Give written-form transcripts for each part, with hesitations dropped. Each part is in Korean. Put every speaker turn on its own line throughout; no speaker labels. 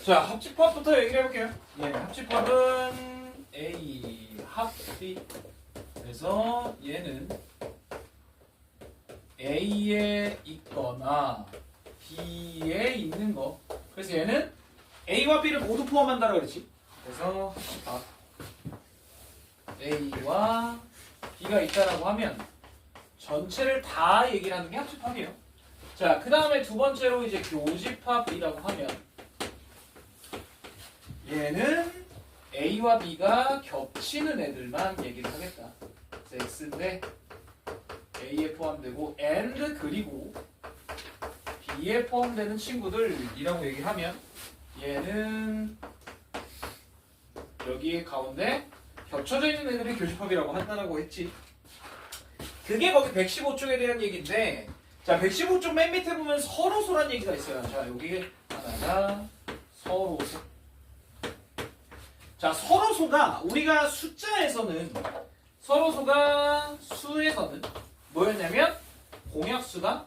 자, 합집합부터 얘기를 해볼게요. 예, 합집합은 A 합 B. 그래서 얘는 A에 있거나 B에 있는 거. 그래서 얘는 A와 B를 모두 포함한다라고 그랬지. 그래서 합집합 A와 B가 있다라고 하면 전체를 다 얘기를 하는 게 합집합이에요. 자, 그 다음에 두 번째로 이제 교집합이라고 하면 얘는 A와 B가 겹치는 애들만 얘기를 하겠다. 그래서 X인데 A에 포함되고 and 그리고 B에 포함되는 친구들이라고 얘기하면 얘는 여기 가운데 겹쳐져 있는 애들이 교집합이라고 한다라고 했지. 그게 거기 115쪽에 대한 얘기인데, 자 115쪽 맨 밑에 보면 서로소란 얘기가 있어요. 자 여기 하나가 서로소. 자 서로소가 우리가 숫자에서는 서로소가 수에서는 뭐였냐면 공약수가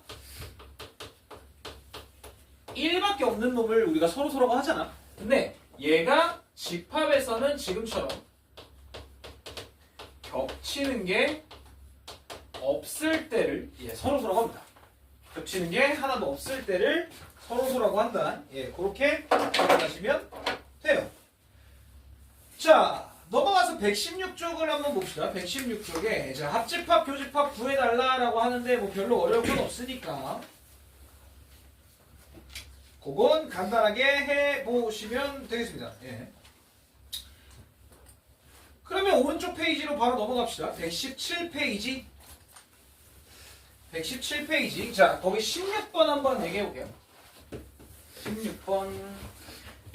1밖에 없는 놈을 우리가 서로소라고 하잖아. 근데 얘가 집합에서는 지금처럼 겹치는 게 없을 때를 서로소라고 합니다. 겹치는 게 하나도 없을 때를 서로소라고 한다. 예, 그렇게 생각하시면 돼요. 자, 넘어가서 116쪽을 한번 봅시다. 116쪽에 자, 합집합, 교집합 구해달라라고 하는데 뭐 별로 어려운 건 없으니까 그건 간단하게 해보시면 되겠습니다. 예. 그러면 오른쪽 페이지로 바로 넘어갑시다. 117페이지. 117페이지. 자, 거기 16번 한번 얘기해볼게요. 16번.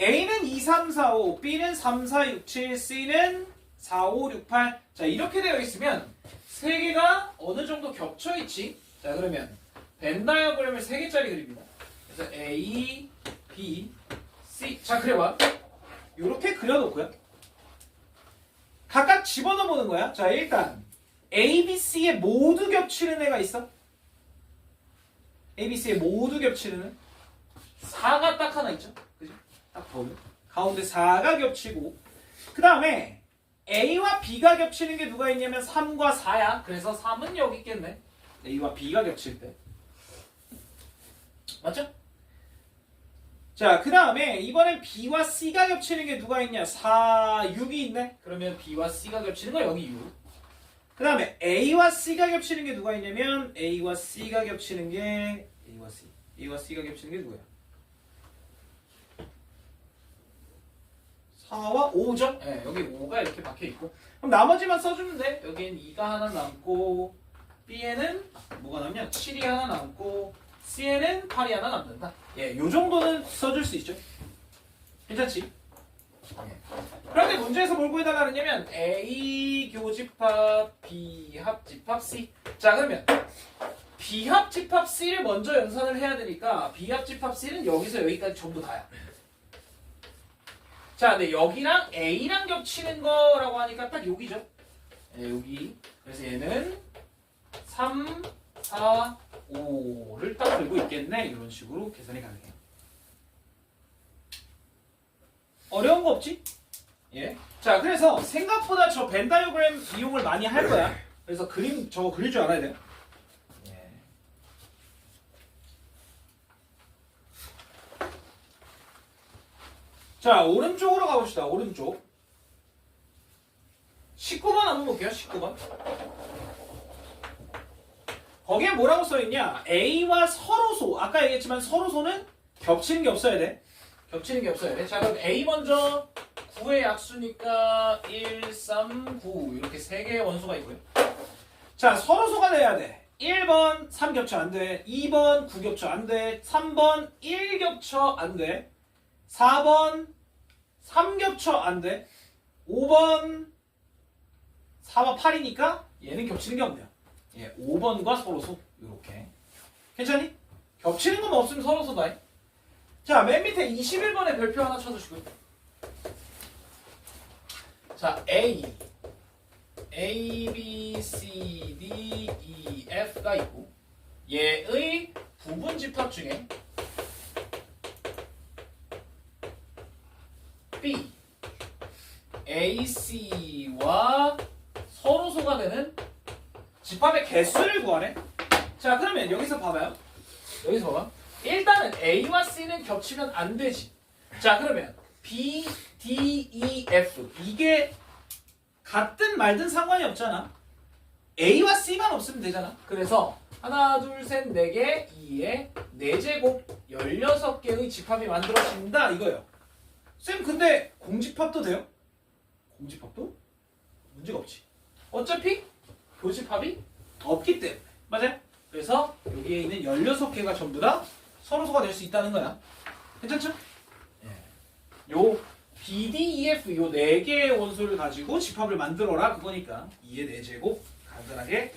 A는 2, 3, 4, 5, B는 3, 4, 6, 7, C는 4, 5, 6, 8. 자, 이렇게 되어 있으면 세 개가 어느 정도 겹쳐 있지? 자, 그러면 벤 다이어그램을 3개짜리 그립니다. 그래서 A, B, C. 자, 그래봐. 이렇게 그려놓고요. 각각 집어넣어 보는 거야. 자, 일단 A, B, C에 모두 겹치는 애가 있어. A, B, C에 모두 겹치는 애. 4가 딱 하나 있죠. 그죠? 딱 보면 가운데 4가 겹치고 그 다음에 A와 B가 겹치는 게 누가 있냐면 3과 4야. 그래서 3은 여기 있겠네. A와 B가 겹칠 때. 맞죠? 자, 그 다음에 이번엔 B와 C가 겹치는 게 누가 있냐? 4, 6이 있네. 그러면 B와 C가 겹치는 거 여기 6. 그 다음에 A와 C가 겹치는 게 누가 있냐면 A와 C가 겹치는 게 A와 C. A와 C가 겹치는 게 누구야? 4와 5죠? 네, 여기 5가 이렇게 박혀있고 그럼 나머지만 써주면 돼. 여기엔 2가 하나 남고 B에는 뭐가 남냐? 7이 하나 남고 C에는 8이 하나 남는다. 예, 요 정도는 써줄 수 있죠. 괜찮지? 예. 그런데 문제에서 뭘 구해달라 그러냐면 A 교집합, B 합집합, C. 자, 그러면 B 합집합 C를 먼저 연산을 해야 되니까 B 합집합 C는 여기서 여기까지 전부 다야. 자, 근데 여기랑 A랑 겹치는 거라고 하니까 딱 여기죠. 네, 여기. 그래서 얘는 3, 4, 5를 딱 들고 있겠네. 이런 식으로 계산이 가능해요. 어려운 거 없지? 예. 자, 그래서 생각보다 저 벤 다이어그램 이용을 많이 할 거야. 그래서 그림 저거 그릴 줄 알아야 돼요. 예. 자, 오른쪽으로 가봅시다. 오른쪽. 19번 한번 볼게요. 19번. 거기에 뭐라고 써있냐? A와 서로소. 아까 얘기했지만 서로소는 겹치는 게 없어야 돼. 겹치는 게 없어야 돼. 자, 그럼 A 먼저 9의 약수니까 1, 3, 9 이렇게 3개의 원소가 있고요. 자, 서로소가 돼야 돼. 1번 3 겹쳐 안 돼. 2번 9 겹쳐 안 돼. 3번 1 겹쳐 안 돼. 4번 3 겹쳐 안 돼. 5번 4와 8이니까 얘는 겹치는 게 없네요. 예, 5번과 서로소 이렇게. 괜찮니? 겹치는 건 없으면 서로소다. 자, 맨 밑에 21번에 별표 하나 쳐주시고요. 자, A, B, C, D, E, F가 있고 얘의 부분 집합 중에 B, AC와 서로소가 되는 집합의 개수를 구하래. 자, 그러면 여기서 봐봐요. 여기서 봐봐. 일단은 A와 C는 겹치면 안 되지. 자, 그러면 B, D, E, F 이게 같든 말든 상관이 없잖아. A와 C만 없으면 되잖아. 그래서 하나, 둘, 셋, 네 개, 2에 4제곱 16개의 집합이 만들어진다 이거예요. 쌤 근데 공집합도 돼요? 공집합도? 문제가 없지. 어차피 교집합이 없기 때문에. 맞아요? 그래서 여기에 있는 16개가 전부 다 서로소가 될 수 있다는 거야. 괜찮죠? 요 BDEF 요 4개의 원소를 가지고 집합을 만들어라 그거니까 2의 4제곱 간단하게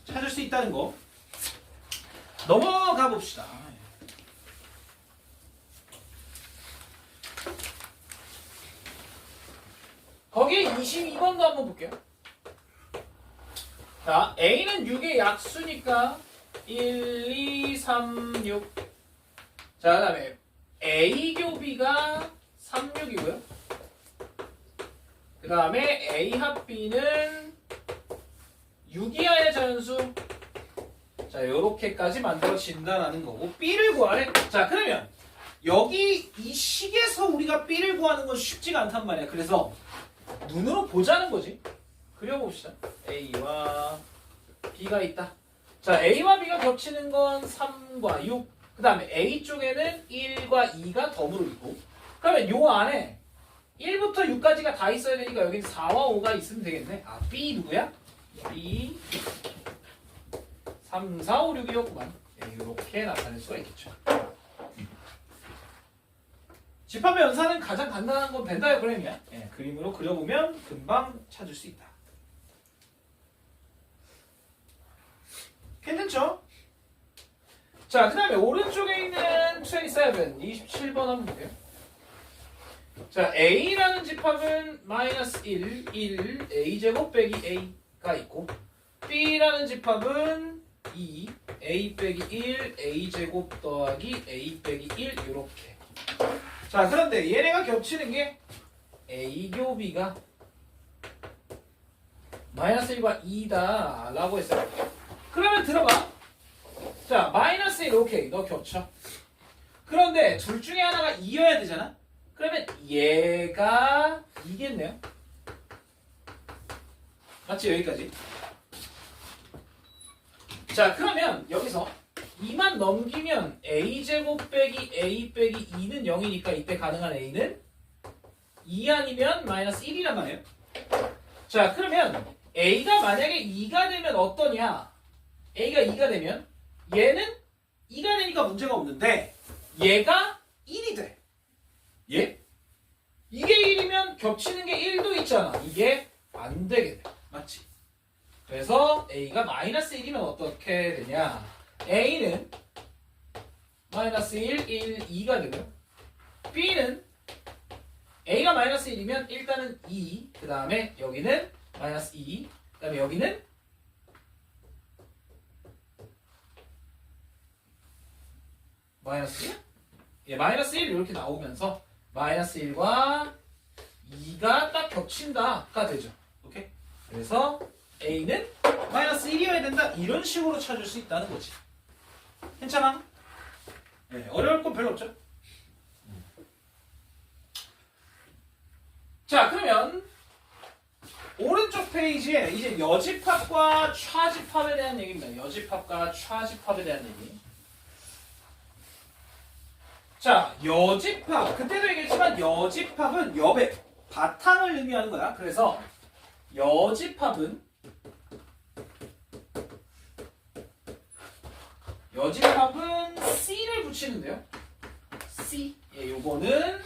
찾을 수 있다는 거. 넘어가 봅시다. 거기에 22번도 한번 볼게요. 자, A는 6의 약수니까 1, 2, 3, 6. 자, 그 다음에 A 교비가 3, 6이고요. 그 다음에 A 합 B는 6이하의 자연수. 자, 요렇게까지 만들어진다는 거고 B를 구하래. 자, 그러면 여기 이 식에서 우리가 B를 구하는 건 쉽지가 않단 말이야. 그래서 눈으로 보자는 거지. 그려봅시다. A와 B가 있다. 자, A와 B가 겹치는 건 3과 6. 그 다음에 A 쪽에는 1과 2가 덤으로 있고. 그러면 요 안에 1부터 6까지가 다 있어야 되니까 여긴 4와 5가 있으면 되겠네. 아, B 누구야? B 3, 4, 5, 6이었구만. 이렇게 나타낼 수가 있겠죠. 집합의 연산은 가장 간단한 건 벤 다이어그램이야. 그림으로 그려보면 금방 찾을 수 있다. 괜찮죠? 자, 그 다음에 오른쪽에 있는 27번 한번 볼게요. 자, A라는 집합은 마이너스 1, 1, A제곱 빼기 A가 있고 B라는 집합은 2, A 빼기 1, A제곱 더하기 A 빼기 1 이렇게. 자, 그런데 얘네가 겹치는 게 A 교비가 마이너스 1과 2다 라고 했어요. 그러면 들어봐. 자, 마이너스 1 오케이 너 겹쳐. 그런데 둘 중에 하나가 2여야 되잖아. 그러면 얘가 2겠네요. 맞지? 여기까지. 자, 그러면 여기서 2만 넘기면 A제곱 빼기 A 빼기 2는 0이니까 이때 가능한 A는 2 아니면 마이너스 1이란 말이에요. 자, 그러면 A가 만약에 2가 되면 어떠냐? A가 2가 되면 얘는 2가 되니까 문제가 없는데 얘가 1이 돼. 예? 이게 1이면 겹치는 게 1도 있잖아. 이게 안 되게 돼. 맞지? 그래서 A가 마이너스 1이면 어떻게 되냐? A는 마이너스 1, 1, 2가 되고요. B는 A가 마이너스 1이면 일단은 2, 그 다음에 여기는 마이너스 2, 그 다음에 여기는 마이너스 1? 예, 마이너스 1 이렇게 나오면서 마이너스 1과 2가 딱 겹친다가 되죠. 오케이? 그래서 A는 마이너스 1이어야 된다. 이런 식으로 찾을 수 있다는 거지. 괜찮아? 네, 어려울 건 별로 없죠? 자, 그러면 오른쪽 페이지에 이제 여집합과 차집합에 대한 얘기입니다. 여집합과 차집합에 대한 얘기. 자, 여집합. 그때도 얘기했지만 여집합은 엽의 바탕을 의미하는 거야. 그래서 여집합은 C를 붙이는데요. C. 예, 요거는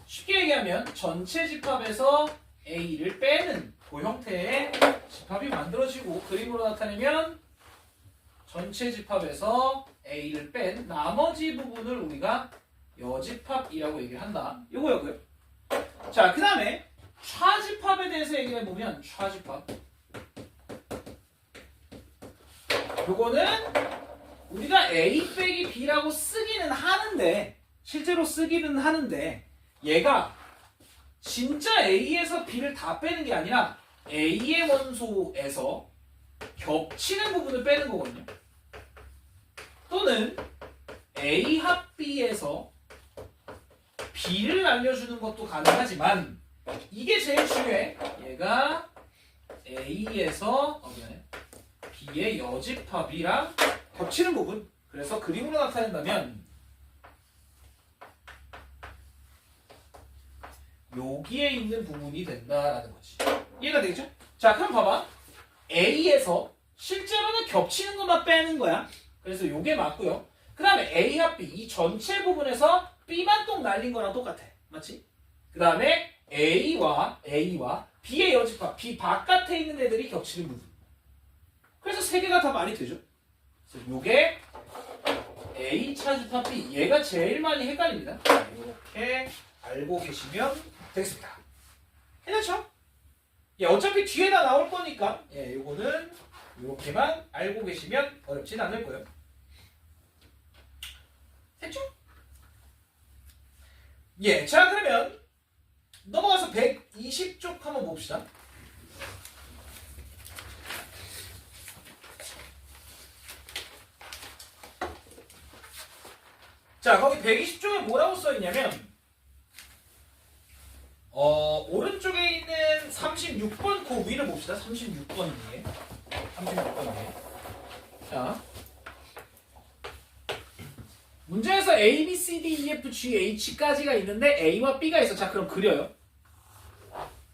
쉽게 얘기하면 전체 집합에서 A를 빼는 그 형태의 집합이 만들어지고 그림으로 나타내면 전체 집합에서 A를 뺀 나머지 부분을 우리가 여집합이라고 얘기를 한다. 요거였고요. 자, 그 다음에 차집합에 대해서 얘기를 해보면 차집합. 요거는 우리가 A 빼기 B라고 쓰기는 하는데 실제로 쓰기는 하는데 얘가 진짜 A에서 B를 다 빼는 게 아니라 A의 원소에서 겹치는 부분을 빼는 거거든요. 또는 A 합 B에서 B를 알려주는 것도 가능하지만 이게 제일 중요해. 얘가 A에서 B의 여집합이랑 겹치는 부분. 그래서 그림으로 나타낸다면 여기에 있는 부분이 된다라는 거지. 이해가 되겠죠? 자, 그럼 봐봐. A에서 실제로는 겹치는 것만 빼는 거야. 그래서 요게 맞고요. 그 다음에 A 합 B 이 전체 부분에서 B만 똥 날린 거랑 똑같아. 맞지? 그 다음에 A와 B의 여집합 B 바깥에 있는 애들이 겹치는 부분. 그래서 세 개가 다 말이 되죠. 그래서 요게 A 차집합 B 얘가 제일 많이 헷갈립니다. 이렇게 알고 계시면 되겠습니다. 해냈죠? 예, 어차피 뒤에다 나올 거니까 예, 요거는 이렇게만 알고 계시면 어렵진 않을 거예요. 됐죠? 예, 자 그러면 넘어가서 120쪽 한번 봅시다. 자, 거기 120쪽에 뭐라고 써있냐면 오른쪽에 있는 36번 그 위를 봅시다. 36번 위에. 36번 위에. 자. 문제에서 A, B, C, D, E, F, G, H까지가 있는데 A와 B가 있어. 자, 그럼 그려요.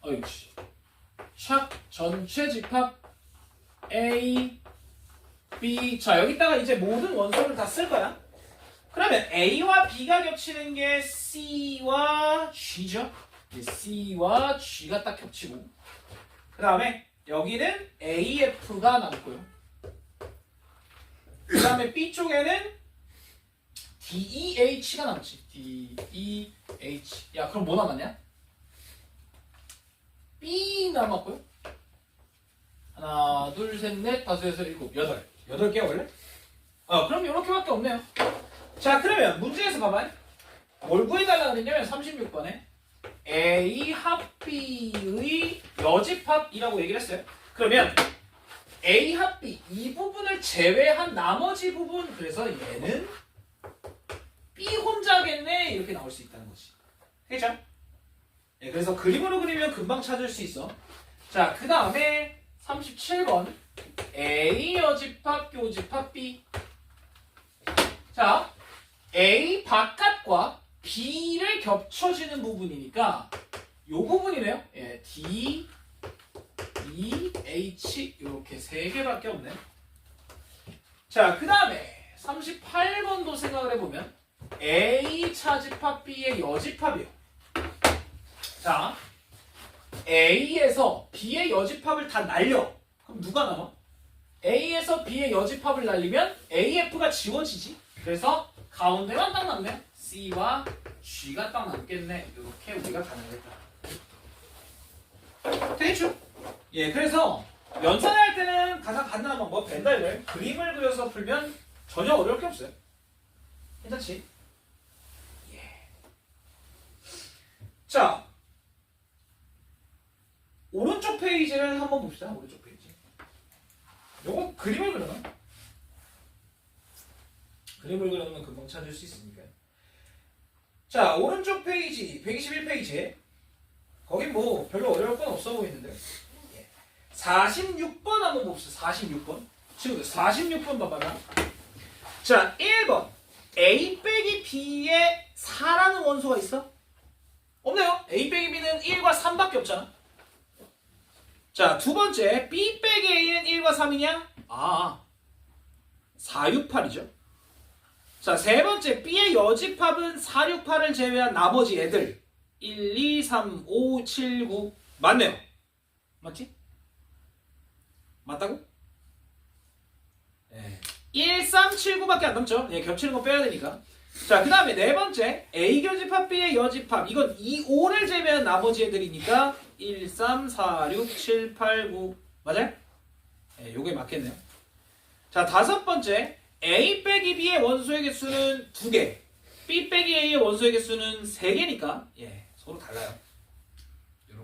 어이씨. 샥 전체 집합 A, B. 자, 여기다가 이제 모든 원소를 다 쓸 거야. 그러면 A와 B가 겹치는 게 C와 G죠. C와 G가 딱 겹치고 그 다음에 여기는 AF가 남고요. 그 다음에 B쪽에는 DEH가 남지. DEH. 야, 그럼 뭐 남았냐? B 남았고요. 하나, 둘, 셋, 넷, 다섯, 여섯, 일곱, 여덟. 8개 원래? 그럼 이렇게밖에 없네요. 자, 그러면 문제에서 봐봐. 뭘 구해달라고 그랬냐면 36번에 A 합 B의 여집합이라고 얘기를 했어요. 그러면 A 합 B 이 부분을 제외한 나머지 부분, 그래서 얘는 B 혼자겠네 이렇게 나올 수 있다는 거지. 그죠? 네, 그래서 그림으로 그리면 금방 찾을 수 있어. 자, 그 다음에 37번 A 여집합 교집합 B. 자, A 바깥과 B를 겹쳐지는 부분이니까 요 부분이네요. 예, D, E, H 이렇게 세 개밖에 없네. 자, 그 다음에 38번도 생각을 해보면 A 차집합 B의 여집합이에요. 자, A에서 B의 여집합을 다 날려. 그럼 누가 남아? A에서 B의 여집합을 날리면 AF가 지워지지. 그래서 가운데만 딱 남네. C와 G가 딱 남겠네. 이렇게 우리가 가능했다. 되겠죠? 예, 그래서 연산할 때는 가장 간단한 방법 벤달을 그림을 그려서 풀면 전혀 어려울 게 없어요. 괜찮지? 예. 자, 오른쪽 페이지를 한번 봅시다. 오른쪽 페이지. 요거 그림을 그려놔. 그림을 그려놓으면 금방 찾을 수 있으니까. 자, 오른쪽 페이지 121페이지에 거긴 뭐 별로 어려울 건 없어 보이는데 46번 한번 봅시다. 46번 친구들 46번 봐봐라. 자, 1번 A 빼기 B에 4라는 원소가 있어? 없네요. A 빼기 B는 1과 3밖에 없잖아. 자, 두 번째 B 빼기 A는 1과 3이냐? 4, 6, 8이죠. 자, 세 번째 B의 여집합은 4, 6, 8을 제외한 나머지 애들 1, 2, 3, 5, 7, 9 맞네요. 맞지? 맞다고? 네. 1, 3, 7, 9밖에 안 남죠. 예, 겹치는 거 빼야 되니까. 자, 그 다음에 네 번째 A 교집합 B의 여집합 이건 2, 5를 제외한 나머지 애들이니까 1, 3, 4, 6, 7, 8, 9 맞아요? 예, 요게 맞겠네요. 자, 다섯 번째 A 빼기 B의 원소의 개수는 2개 B 빼기 A의 원소의 개수는 3개니까 예, 서로 달라요.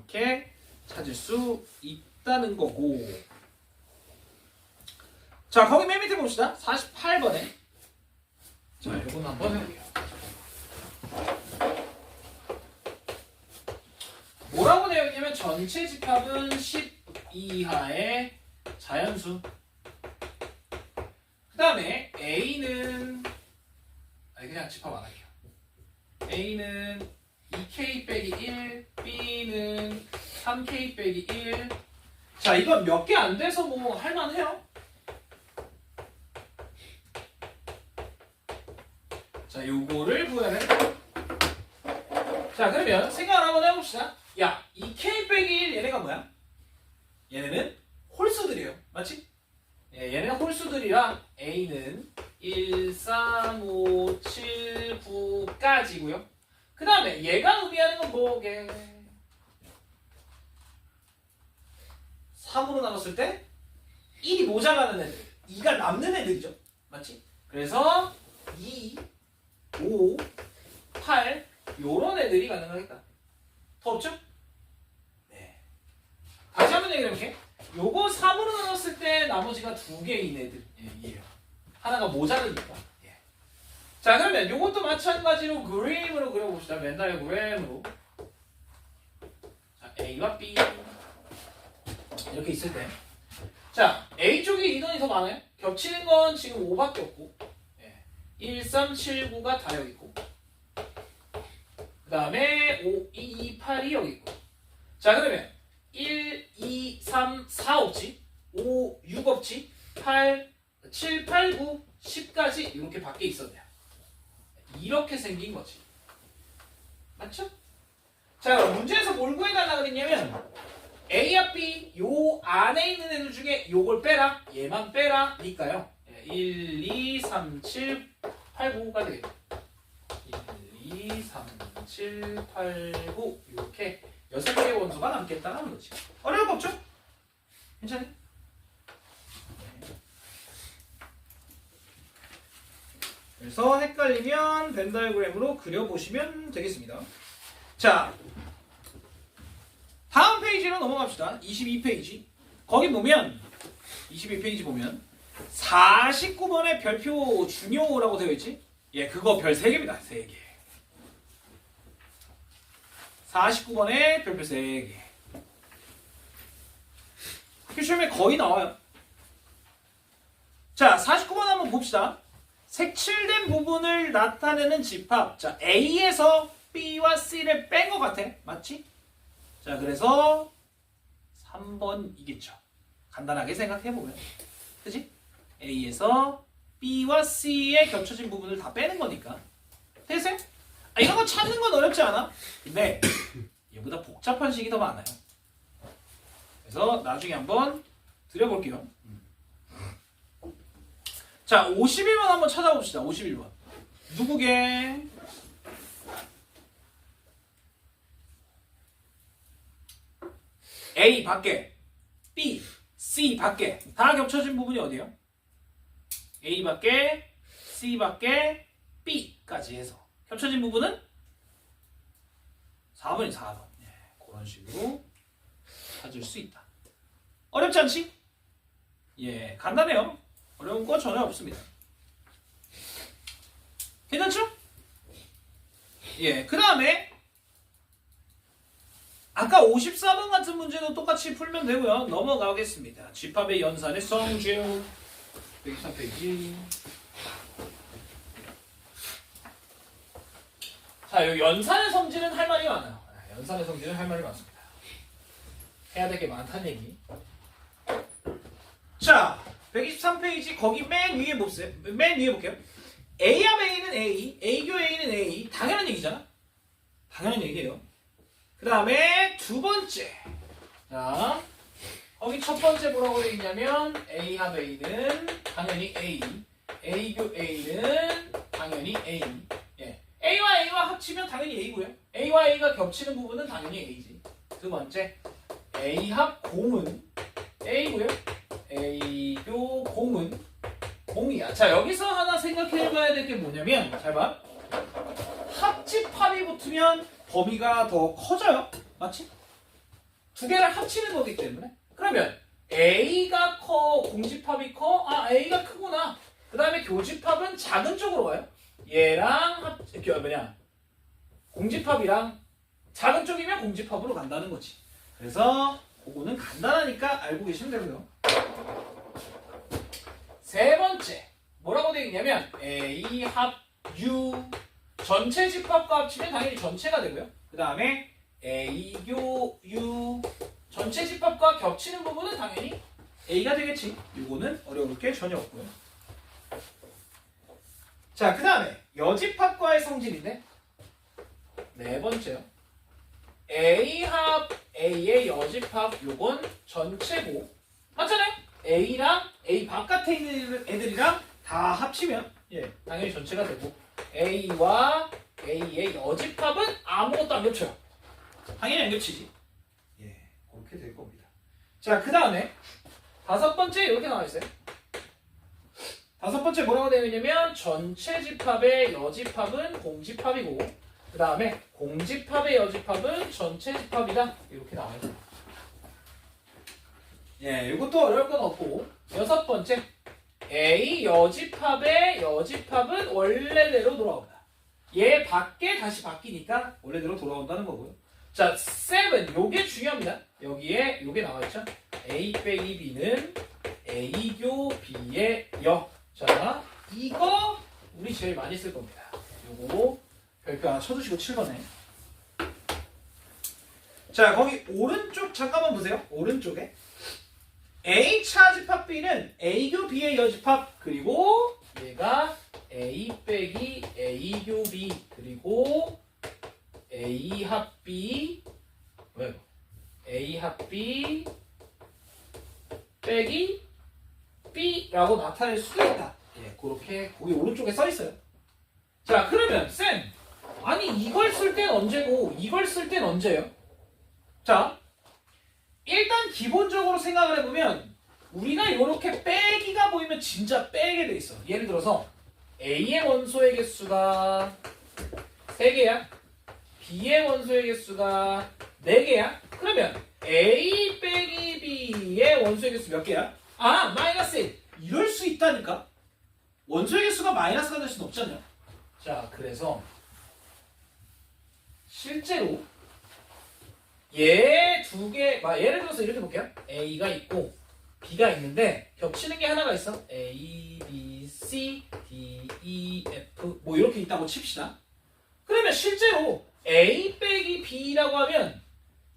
이렇게 찾을 수 있다는 거고. 자, 거기 맨 밑에 봅시다. 48번에. 자, 이건 한번 해볼게요. 뭐라고 되어 있냐면 전체 집합은 10 이하의 자연수. 그 다음에 A는 그냥 집합 안 할게요. A는 2K 빼기 1, B는 3K 빼기 1. 자, 이건 몇 개 안 돼서 뭐 할만해요. 자, 요거를 구해야 돼. 자, 그러면 생각을 한번 해봅시다. 야, 2K 빼기 1 얘네가 뭐야? 얘네는 홀수들이에요. 맞지? 예, 얘네는 홀수들이라 A는 1, 3, 5, 7, 9까지고요. 그 다음에 얘가 의미하는 건 뭐게? 3으로 나눴을 때 1이 모자라는 애들, 2가 남는 애들이죠. 맞지? 그래서 2, 5, 8 요런 애들이 가능하겠다. 더 없죠? 네. 다시 한번 얘기를 해볼게. 요거 3으로 나눴을 때 나머지가 2개인 애들이에요. 하나가 모자르니까. 예. 자, 그러면 요것도 마찬가지로 그림으로 그려봅시다. 맨날 그램으로. 자, A와 B 이렇게 있을 때, 자, A 쪽에 인원이 더 많아요. 겹치는 건 지금 5밖에 없고, 예. 1, 3, 7, 9가 다 여기 있고, 그 다음에 5, 2, 8이 여기 있고. 자, 그러면 1, 2, 3, 4 없지, 5, 6 없지, 8, 7, 8, 9, 10까지 이렇게 밖에 있었네요. 이렇게 생긴 거지. 맞죠? 자, 그럼 문제에서 뭘 구해달라 그랬냐면 A와 B 요 안에 있는 애들 중에 요걸 빼라, 얘만 빼라 니까요. 1, 2, 3, 7, 8, 9가 되겠죠. 1, 2, 3, 7, 8, 9 이렇게 6개의 원소가 남겠다는 거지. 어려운 거 없죠? 괜찮아요? 그래서 헷갈리면 벤 다이어그램으로 그려보시면 되겠습니다. 자, 다음 페이지로 넘어갑시다. 22페이지. 거기 보면 22페이지 보면 49번에 별표 중요라고 되어 있지? 예, 그거 별 3개입니다. 3개. 49번에 별표 3개. 학교 시험에 거의 나와요. 자, 49번 한번 봅시다. 색칠된 부분을 나타내는 집합. 자, A에서 B와 C를 뺀 것 같아. 맞지? 자, 그래서 3번이겠죠. 간단하게 생각해보면. 그치? A에서 B와 C의 겹쳐진 부분을 다 빼는 거니까. 됐어요? 이런 거 찾는 건 어렵지 않아? 근데 얘보다 복잡한 식이 더 많아요. 그래서 나중에 한번 드려볼게요. 자, 51번 한번 찾아봅시다. 51번. 누구게? A 밖에, B, C 밖에. 다 겹쳐진 부분이 어디예요? A 밖에, C 밖에, B까지 해서. 겹쳐진 부분은 4번이 4번. 네, 그런 식으로 찾을 수 있다. 어렵지 않지? 예, 간단해요. 어려운 거 전혀 없습니다. 괜찮죠? 예, 그 다음에 아까 54번 같은 문제도 똑같이 풀면 되고요. 넘어가겠습니다. 집합의 연산의 성질 123페이지. 자, 이 연산의 성질은 할 말이 많아요. 연산의 성질은 할 말이 많습니다. 해야 될 게 많다는 얘기. 자, 123페이지 거기 맨 위에 보세요. 맨 위에 볼게요. A합 A는 A, A교 A는 A. 당연한 얘기잖아. 당연한 얘기예요. 그 다음에 두 번째. 자, 거기 첫 번째 뭐라고 되어 있냐면 A합 A는 당연히 A, A교 A는 당연히 A. 예. A와 A와 합치면 당연히 A고요. A와 A가 겹치는 부분은 당연히 A지. 두 번째, A합 공은 A고요. A교 공은 공이야. 자, 여기서 하나 생각해봐야 될 게 뭐냐면, 잘 봐. 합집합이 붙으면 범위가 더 커져요. 맞지? 두 개를 합치는 거기 때문에. 그러면 A가 커, 공집합이 커? 아, A가 크구나. 그 다음에 교집합은 작은 쪽으로 와요. 얘랑 공집합이랑 작은 쪽이면 공집합으로 간다는 거지. 그래서 그거는 간단하니까 알고 계시면 되고요. 세 번째 뭐라고 되어 있냐면 A 합 U 전체 집합과 합치면 당연히 전체가 되고요. 그 다음에 A교 U 전체 집합과 겹치는 부분은 당연히 A가 되겠지. 이거는 어려울 게 전혀 없고요. 자, 그 다음에 여집합과의 성질인데 네 번째요. A 합 A의 여집합 요건 전체고 맞잖아요? A랑 A 바깥에 있는 애들이랑 다 합치면 당연히 전체가 되고 A와 A의 여집합은 아무것도 안 겹쳐요. 당연히 안 겹치지. 그렇게 될 겁니다. 자, 그 다음에 다섯 번째 이렇게 나와 있어요. 다섯 번째 뭐라고 되어 있냐면 전체 집합의 여집합은 공집합이고 그 다음에 공집합의 여집합은 전체 집합이다. 이렇게 나와요. 이것도 어려울 건 없고 여섯 번째 A 여집합의 여집합은 원래대로 돌아온다. 얘 밖에 다시 바뀌니까 원래대로 돌아온다는 거고요. 자, 7 요게 중요합니다. 여기에 요게 나와있죠. A 빼기 B는 A교 B의 여. 자, 이거 우리 제일 많이 쓸 겁니다. 요거 별표 하나 쳐주시고 7번에. 자, 거기 오른쪽 잠깐만 보세요. 오른쪽에 A 차 집합 B는 A교 B의 여집합 그리고 얘가 A 빼기 A교 B 그리고 A 합 B 왜? A 합 B 빼기 B라고 나타낼 수도 있다. 그렇게 거기 오른쪽에 써 있어요. 자, 그러면 쌤 아니 이걸 쓸 땐 언제고 이걸 쓸 땐 언제예요? 자, 일단 기본적으로 생각을 해보면 우리가 이렇게 빼기가 보이면 진짜 빼게 돼 있어. 예를 들어서 A의 원소의 개수가 3개야. B의 원소의 개수가 4개야. 그러면 A 빼기 B의 원소의 개수 몇 개야? 아, 마이너스 1. 이럴 수 있다니까. 원소의 개수가 마이너스가 될 수는 없잖아요. 자, 그래서 실제로 얘 두 개, 예를 들어서 이렇게 볼게요. A가 있고 B가 있는데 겹치는 게 하나가 있어. A, B, C, D, E, F 뭐 이렇게 있다고 칩시다. 그러면 실제로 A 빼기 B라고 하면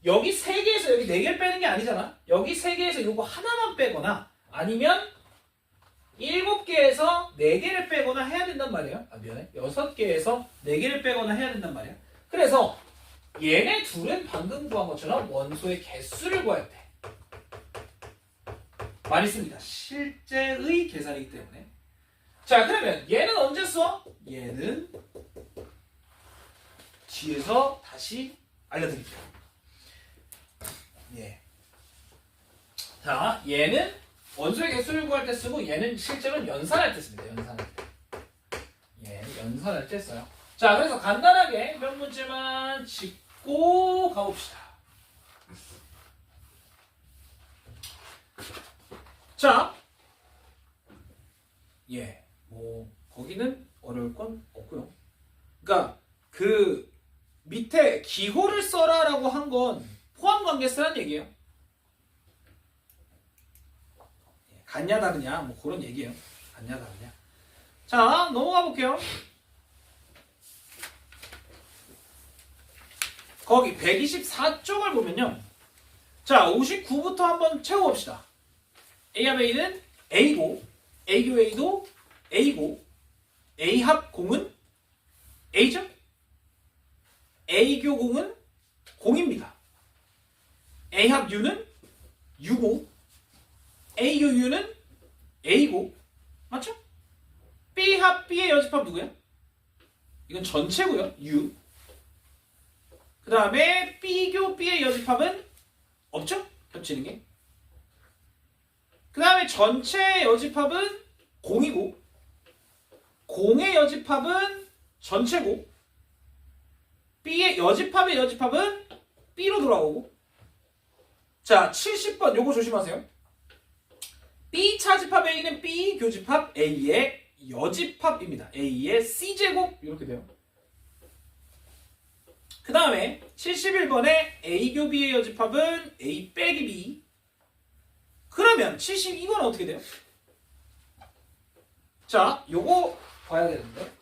여기 3개에서 여기 4개를 빼는 게 아니잖아. 여기 3개에서 요거 하나만 빼거나 아니면 7개에서 4개를 빼거나 해야 된단 말이에요. 아, 미안해. 6개에서 4개를 빼거나 해야 된단 말이야. 그래서 얘네 둘은 방금 구한 것처럼 원소의 개수를 구할 때 많이 씁니다. 실제의 계산이기 때문에. 자, 그러면 얘는 언제 써? 얘는 뒤에서 다시 알려드릴게요. 자, 얘는 원소의 개수를 구할 때 쓰고 얘는 실제로는 연산할 때 씁니다. 연산할 때. 얘는 연산할 때 써요. 자, 그래서 간단하게 몇 문제만 짚고 가봅시다. 자, 뭐 거기는 어려울 건 없고요. 그러니까 그 밑에 기호를 써라라고 한 건 포함관계 쓰란 얘기예요. 같냐 다르냐 뭐 그런 얘기예요. 같냐 다르냐. 자, 넘어가 볼게요. 거기 124쪽을 보면요. 자, 59부터 한번 채워봅시다. A 합 A는 A고 A교 A도 A고 A 합 공은 A죠? A교 공은 공입니다. A 합 U는 U고 A교 U는 A고 맞죠? B 합 B의 여집합 누구야? 이건 전체고요. U. 그 다음에 B교 B의 여집합은 없죠? 겹치는 게. 그 다음에 전체 여집합은 공이고 공의 여집합은 전체고 B의 여집합의 여집합은 B로 돌아오고 자, 70번 요거 조심하세요. B 차집합 A는 B 교집합 A의 여집합입니다. A의 C제곱 이렇게 돼요. 그 다음에 71번에 A 교 B의 여집합은 A 빼기 B. 그러면 72번은 어떻게 돼요? 자, 요거 봐야 되는데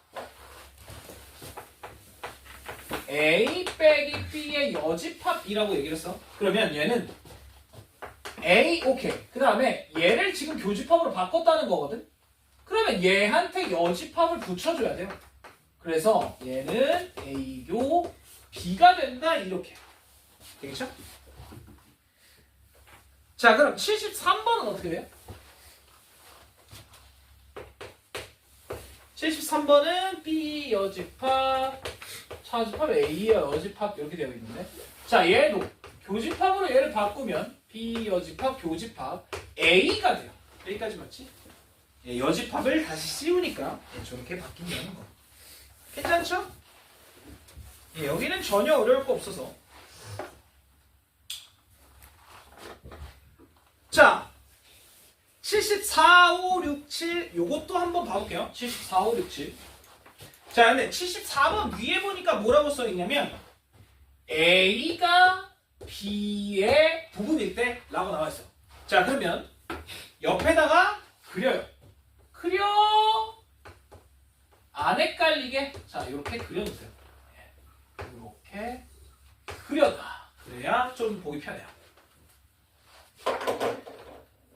A 빼기 B의 여집합이라고 얘기를 했어. 그러면 얘는 A, 오케이. 그 다음에 얘를 지금 교집합으로 바꿨다는 거거든? 그러면 얘한테 여집합을 붙여줘야 돼요. 그래서 얘는 A교 B가 된다, 이렇게. 되겠죠? 자, 그럼 73번은 어떻게 돼요? 73번은 B 여집합, 차집합 A의 여집합 이렇게 되어 있는데, 자, 얘도 교집합으로 얘를 바꾸면 B 여집합 교집합 A가 돼요. 여기까지 맞지? 예, 여집합을 다시 씌우니까 예, 저렇게 바뀐다는 거. 괜찮죠? 예, 여기는 전혀 어려울 거 없어서. 자, 74, 5, 6, 7 요것도 한번 봐볼게요. 74, 5, 6, 7. 자, 근데 74번 위에 보니까 뭐라고 써있냐면 A가 B의 부분일 때 라고 나와있어. 자, 그러면 옆에다가 그려요. 안 헷갈리게 자, 이렇게 그려주세요. 이렇게 그려놔. 그래야 좀 보기 편해요.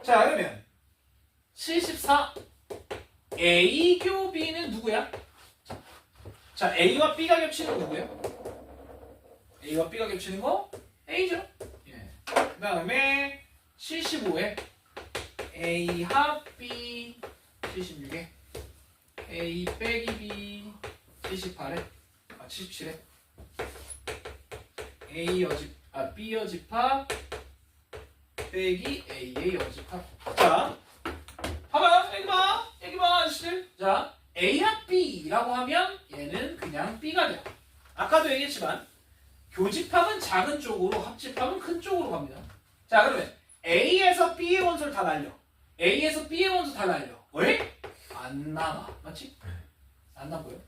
자, 그러면 74 A 교 B는 누구야? 자, A와 B가 겹치는 거 누구예요? A와 B가 겹치는 거 A죠. 예. 그 다음에 75에 A 합 B, 76에 A 빼기 B, 78에 77에 A B 여집합 빼기 A의 여집합. 자, 봐봐요. 여기 봐, 아저씨들. 자, A 합 B라고 하면 얘는 그냥 B가 돼요. 아까도 얘기했지만 교집합은 작은 쪽으로, 합집합은 큰 쪽으로 갑니다. 자, 그러면 A에서 B의 원소를 다 날려. A에서 B의 원소 다 날려. 왜? 안 남아. 맞지? 안 남고요.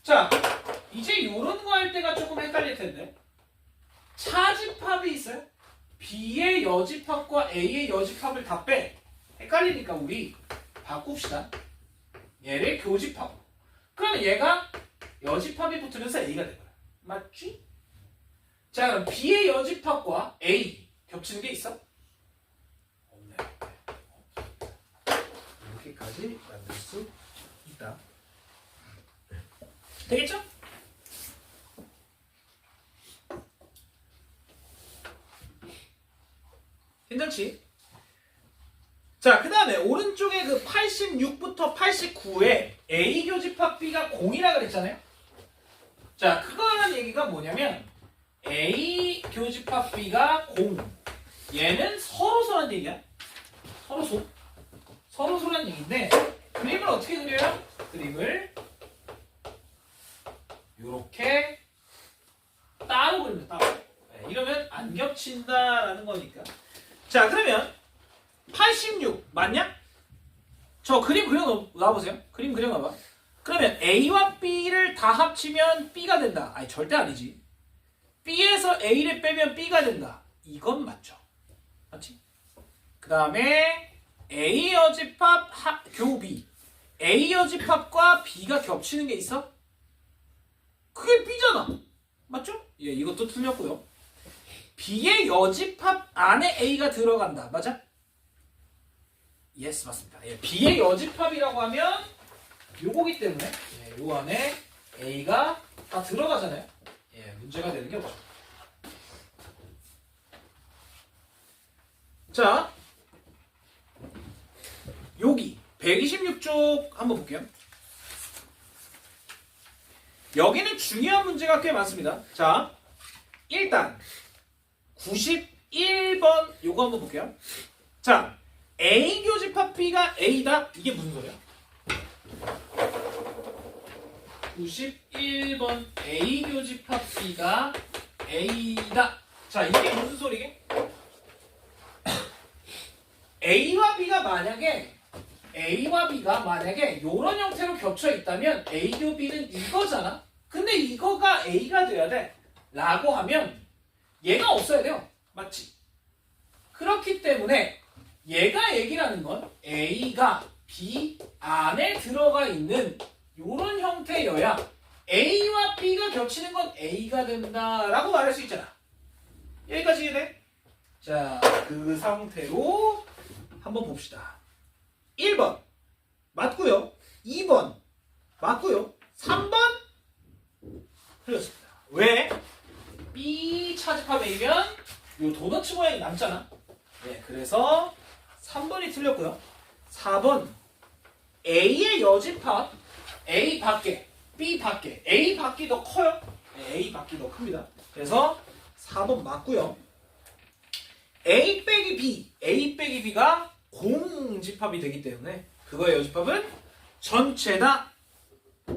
자, 이제 이런 거 할 때가 조금 헷갈릴 텐데. 차집합이 있어요. B의 여집합과 A의 여집합을 다 빼. 헷갈리니까 우리 바꿉시다. 얘를 교집합. 그러면 얘가 여집합이 붙으면서 A가 된 거야. 맞지? 자, 그럼 B의 여집합과 A 겹치는 게 있어? 없네. 이렇게까지 만들 수 있다. 되겠죠? 괜찮지? 자, 그 다음에 오른쪽에 그 86부터 89에 A 교집합 B가 0이라 그랬잖아요? 자, 그거라는 얘기가 뭐냐면 A 교집합 B가 0. 얘는 서로소란 얘기야. 서로소란 얘기인데 그림을 어떻게 그려요? 그림을 이렇게 따로 그립니다. 따로. 네, 이러면 안 겹친다라는 거니까. 자, 그러면 86 맞냐? 저 그림 그려놔보세요. 그림 그려놔봐. 그러면 A와 B를 다 합치면 B가 된다. 아니, 절대 아니지. B에서 A를 빼면 B가 된다. 이건 맞죠. 맞지? 그 다음에 A 여집합 교비. A 여집합과 B가 겹치는 게 있어? 그게 B잖아. 맞죠? 예, 이것도 틀렸고요. B의 여집합 안에 A가 들어간다. 맞아? 예스, 맞습니다. 예, B의 여집합이라고 하면 요거기 때문에 예, 요 안에 A가 다 들어가잖아요. 예, 문제가 되는 게 없죠. 자, 여기 126쪽 한번 볼게요. 여기는 중요한 문제가 꽤 많습니다. 자, 일단 91번 요거 한번 볼게요. 자, A 교집합 B가 A다. 이게 무슨 소리야? 91번 A 교집합 B가 A다. 자, 이게 무슨 소리게? A와 B가 만약에 이런 형태로 겹쳐 있다면 A교 B는 이거잖아. 근데 이거가 A가 돼야 돼. 라고 하면 얘가 없어야 돼요. 맞지? 그렇기 때문에 얘가 얘기라는 건 A가 B 안에 들어가 있는 이런 형태여야 A와 B가 겹치는 건 A가 된다라고 말할 수 있잖아. 여기까지 이해돼? 자, 그 상태로 한번 봅시다. 1번 맞고요. 2번 맞고요. 3번 틀렸습니다. 왜? B 차집합 A면 이 도너츠 모양이 남잖아. 네, 그래서 3번이 틀렸고요. 4번 A의 여집합 A 밖에 B 밖에 A 밖이 더 커요. 네, A 밖이 더 큽니다. 그래서 4번 맞고요. A 빼기 B가 공집합이 되기 때문에 그거의 여집합은 전체다.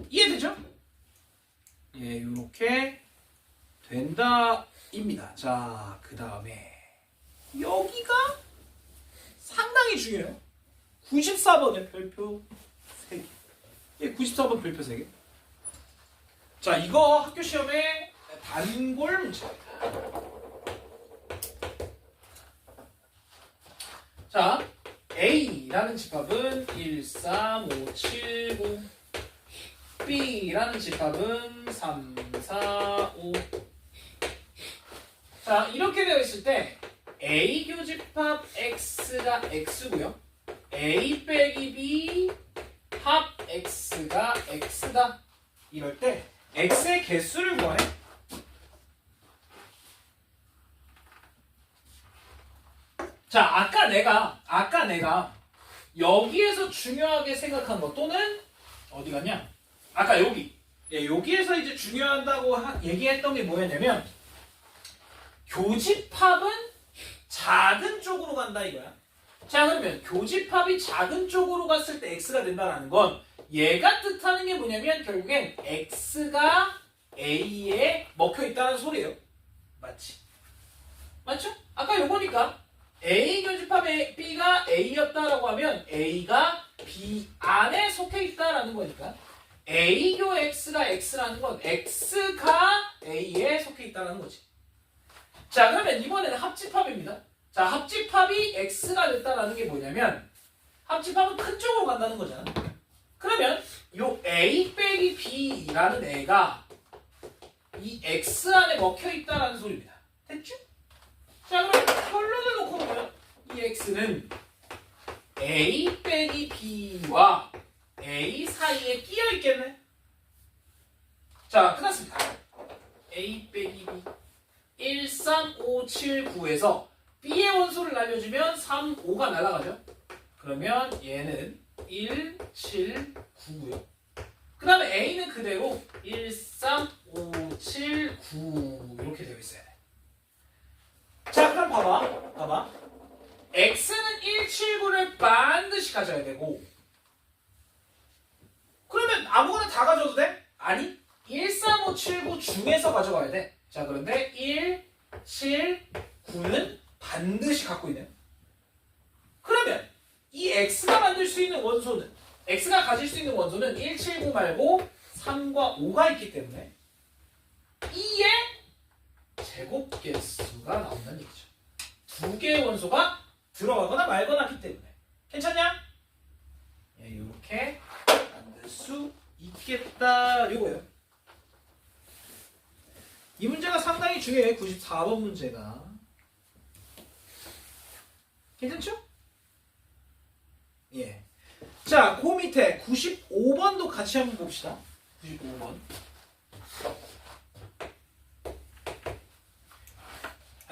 이해되죠? 예, 이렇게 된다입니다. 자, 그 다음에 여기가 상당히 중요해요. 94번의 별표 3개. 예, 94번 별표 3개. 자, 이거 학교 시험에 단골 문제입니다. 자, A라는 집합은 1, 3, 5, 7, 9. B라는 집합은 3, 4, 5. 자, 이렇게 되어 있을 때 A 교집합 X가 X고요. A 빼기 B 합 X가 X다. 이럴 때 X의 개수를 구하래. 자, 아까 내가 여기에서 중요하게 생각한 거 또는 어디 갔냐? 아까 여기. 예, 여기에서 이제 중요하다고 얘기했던 게 뭐였냐면 교집합은 작은 쪽으로 간다 이거야. 자, 그러면 교집합이 작은 쪽으로 갔을 때 X가 된다라는 건 얘가 뜻하는 게 뭐냐면 결국엔 X가 A에 먹혀 있다는 소리예요. 맞지? 맞죠? 아까 요거니까 A 교집합 B가 A였다라고 하면 A가 B 안에 속해 있다라는 거니까 A교 X가 X라는 건 X가 A에 속해 있다는 거지. 자, 그러면 이번에는 합집합입니다. 자, 합집합이 X가 됐다라는 게 뭐냐면 합집합은 큰 쪽으로 간다는 거잖아. 그러면 요 A 빼기 B라는 애가 이 X 안에 먹혀 있다라는 소리입니다. 됐죠? 자, 그럼 결론을 놓고 보면 이 X는 A 빼기 B와 A 사이에 끼어 있겠네. 자, 끝났습니다. A 빼기 B 1, 3, 5, 7, 9에서 B의 원소를 날려주면 3, 5가 날아가죠. 그러면 얘는 1, 7, 9고요. 그 다음에 A는 그대로 1, 3, 5, 7, 9 이렇게 되어 있어야 돼. 자, 그럼 봐봐. X는 1, 7, 9를 반드시 가져야 되고 그러면 아무거나 다 가져도 돼? 아니, 1, 3, 5, 7, 9 중에서 가져가야 돼. 자, 그런데 1, 7, 9는 반드시 갖고 있네요. 그러면 이 X가 만들 수 있는 원소는 X가 가질 수 있는 원소는 1, 7, 9 말고 3과 5가 있기 때문에 2의 제곱 개수가 나온다는 얘기죠. 두 개의 원소가 들어가거나 말거나 하기 때문에 괜찮냐? 예, 이렇게 만들 수 있겠다 요거예요. 이 문제가 상당히 중요해. 94번 문제가. 괜찮죠? 예. 자, 그 밑에 95번도 같이 한번 봅시다. 95번.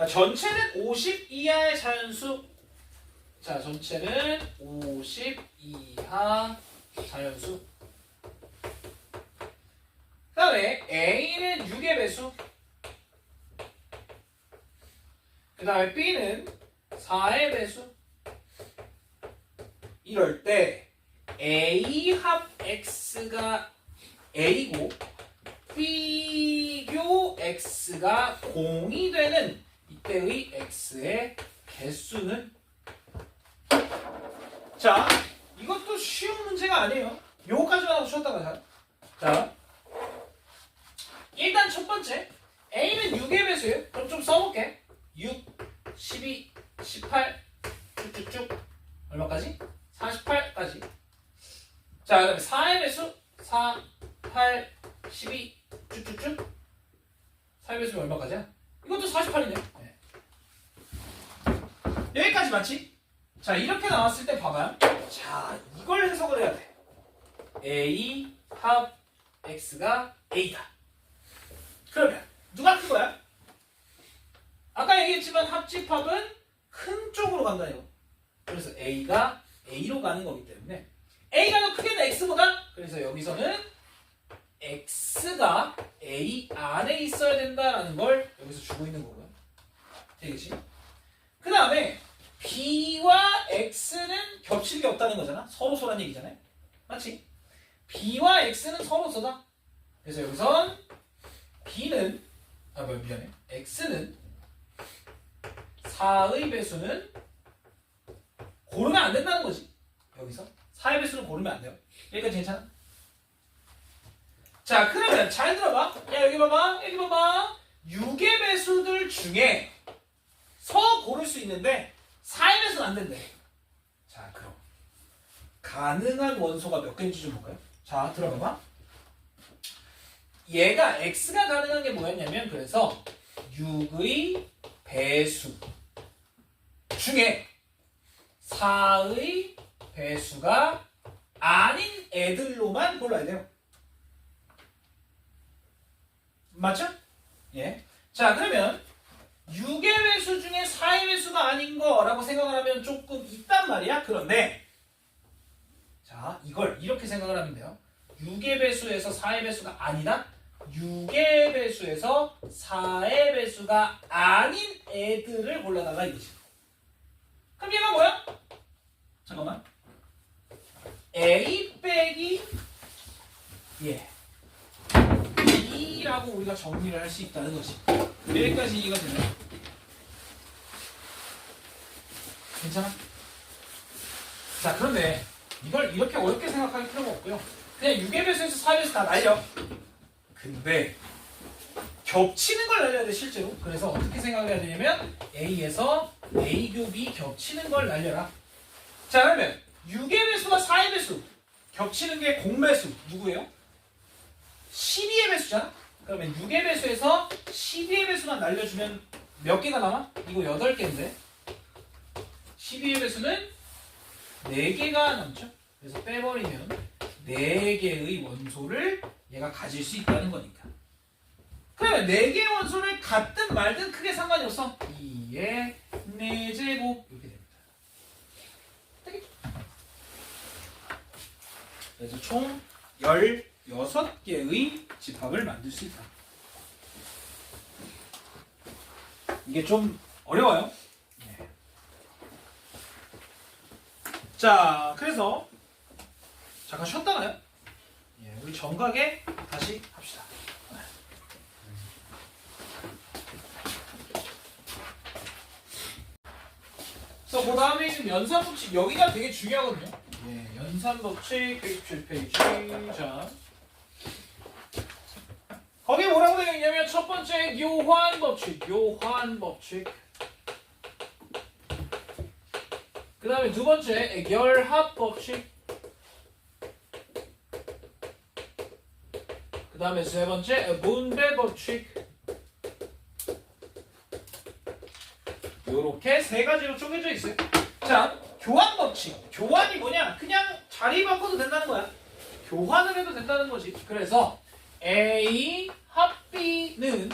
전체는 50 이하의 자연수. 자, 전체는 50 이하 자연수. 그 다음에 A는 6의 배수. 그 다음에 B는 4의 배수. 이럴 때 A 합 X가 A고 B교 X가 0이 되는 이때의 X의 개수는 자, 이것도 쉬운 문제가 아니에요. 요거까지만 하고 쉬었다가 자. 자, 일단 첫 번째 A는 6의 배수예요. 그럼 좀 써볼게. 6, 12, 18 쭉쭉쭉 얼마까지? 48까지. 자, 그 다음에 4의 배수 4, 8, 12 쭉쭉쭉 4의 배수가 얼마까지야? 이것도 48이네. 네. 여기까지 맞지? 자, 이렇게 나왔을 때 봐봐요. 자, 이걸 해석을 해야 돼. A 합 X가 A다. 그러면 누가 큰 거야? 아까 얘기했지만 합집합은 큰 쪽으로 간다요. 그래서 A가 A로 가는 거기 때문에 A가 더 크게는 X보다. 그래서 여기서는 X가 A 안에 있어야 된다라는 걸 여기서 주고 있는 거고요. 되겠지? 그 다음에 B와 X는 겹치는 게 없다는 거잖아. 서로소란 얘기잖아요. 맞지? B와 X는 서로소다. 그래서 여기선 B는 미안해. X는 4의 배수는 고르면 안 된다는 거지. 여기서 4의 배수는 고르면 안 돼요. 여기까지 괜찮아? 자, 그러면 잘 들어봐. 야, 여기 봐봐. 여기 봐봐. 6의 배수들 중에 서 고를 수 있는데 4의 배수는 안 된대. 자, 그럼 가능한 원소가 몇 개인지 좀 볼까요? 자, 들어봐봐. 얘가 X가 가능한 게 뭐였냐면, 그래서 6의 배수 중에 4의 배수가 아닌 애들로만 골라야 돼요. 맞죠? 예. 자, 그러면 6의 배수 중에 4의 배수가 아닌 거라고 생각을 하면 조금 있단 말이야. 그런데 자, 이걸 이렇게 생각을 하면 돼요. 6의 배수에서 4의 배수가 아니다? 6의 배수에서 4의 배수가 아닌 애들을 골라달라 이거지. 그럼 얘가 뭐야? 잠깐만. A 빼기 예. B라고 우리가 정리를 할 수 있다는 거지. 여기까지 이해가 되나요? 괜찮아? 자, 그런데 이걸 이렇게 어렵게 생각할 필요가 없고요. 그냥 6의 배수에서 4의 배수 다 날려. 근데 겹치는 걸 날려야 돼, 실제로. 그래서 어떻게 생각을 해야 되냐면 A에서 A 곱이 겹치는 걸 날려라. 자, 그러면 6의 배수와 4의 배수 겹치는 게 공배수 누구예요? 12의 배수잖아? 그러면 6의 배수에서 12의 배수만 날려주면 몇 개가 남아? 이거 8개인데 12의 배수는 4개가 남죠? 그래서 빼버리면 4개의 원소를 얘가 가질 수 있다는 거니까. 그러면 4개의 원소를 갖든 말든 크게 상관이 없어. 2의 4제곱 이렇게 됩니다. 되겠죠? 그래서 총 16개의 집합을 만들 수 있다. 이게 좀 어려워요. 네. 자, 그래서 잠깐 쉬었다가요. 예, 우리 정각에 다시 합시다. 그래서 그 다음에 있는 연산법칙 여기가 되게 중요하거든요. 예, 연산법칙 127페이지. 자, 거기 뭐라고 되어 있냐면 첫 번째 요환법칙, 요환법칙. 그 다음에 두 번째 결합법칙. 그 다음에 세 번째 분배법칙. 요렇게 세 가지로 쪼개져 있어요. 자, 교환법칙. 교환이 뭐냐? 그냥 자리 바꿔도 된다는 거야. 교환을 해도 된다는 거지. 그래서 A 합 B는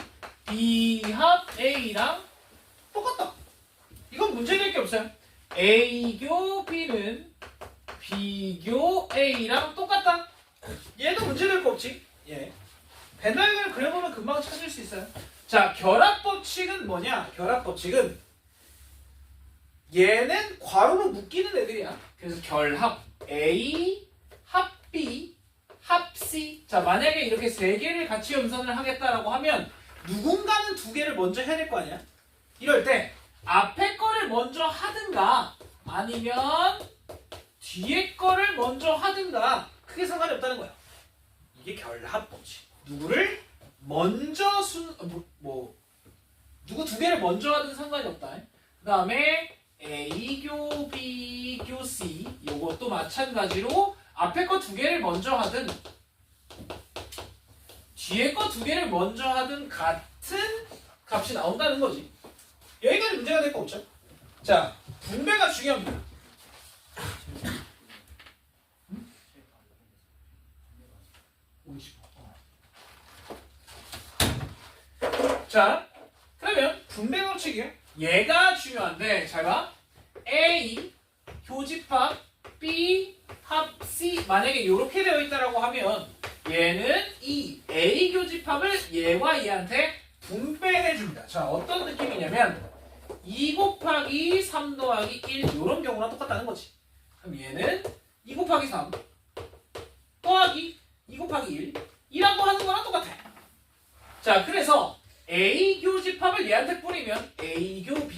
B 합 A랑 똑같다. 이건 문제될 게 없어요. A교 B는 B교 A랑 똑같다. 얘도 문제될 거 없지. 예. 벤다이어그램 그려보면 금방 찾을 수 있어요. 자, 결합법칙은 뭐냐? 결합법칙은 얘는 괄호로 묶이는 애들이야. 그래서 결합 A 합 B 합 C. 자, 만약에 이렇게 세 개를 같이 연산을 하겠다라고 하면 누군가는 두 개를 먼저 해야 될 거 아니야? 이럴 때 앞에 거를 먼저 하든가 아니면 뒤에 거를 먼저 하든가 크게 상관이 없다는 거야. 이게 결합법칙. 누구를 먼저 누구 두 개를 먼저 하든 상관이 없다. 그 다음에 A교, B교, C 이것도 마찬가지로 앞에 거 두 개를 먼저 하든 뒤에 거 두 개를 먼저 하든 같은 값이 나온다는 거지. 여기까지 문제가 될 거 없죠? 자, 분배가 중요합니다. 자, 그러면 분배 법칙이에요. 얘가 중요한데 잘 봐. A 교집합 B 합 C 만약에 이렇게 되어 있다라고 하면 얘는 이 A 교집합을 얘와 얘한테 분배해 줍니다. 자, 어떤 느낌이냐면 2 곱하기 3 더하기 1 이런 경우랑 똑같다는 거지. 그럼 얘는 2 곱하기 3 더하기 2 곱하기 1 이라고 하는 거랑 똑같아. 자, 그래서 A 교집합을 얘한테 뿌리면 A 교 B.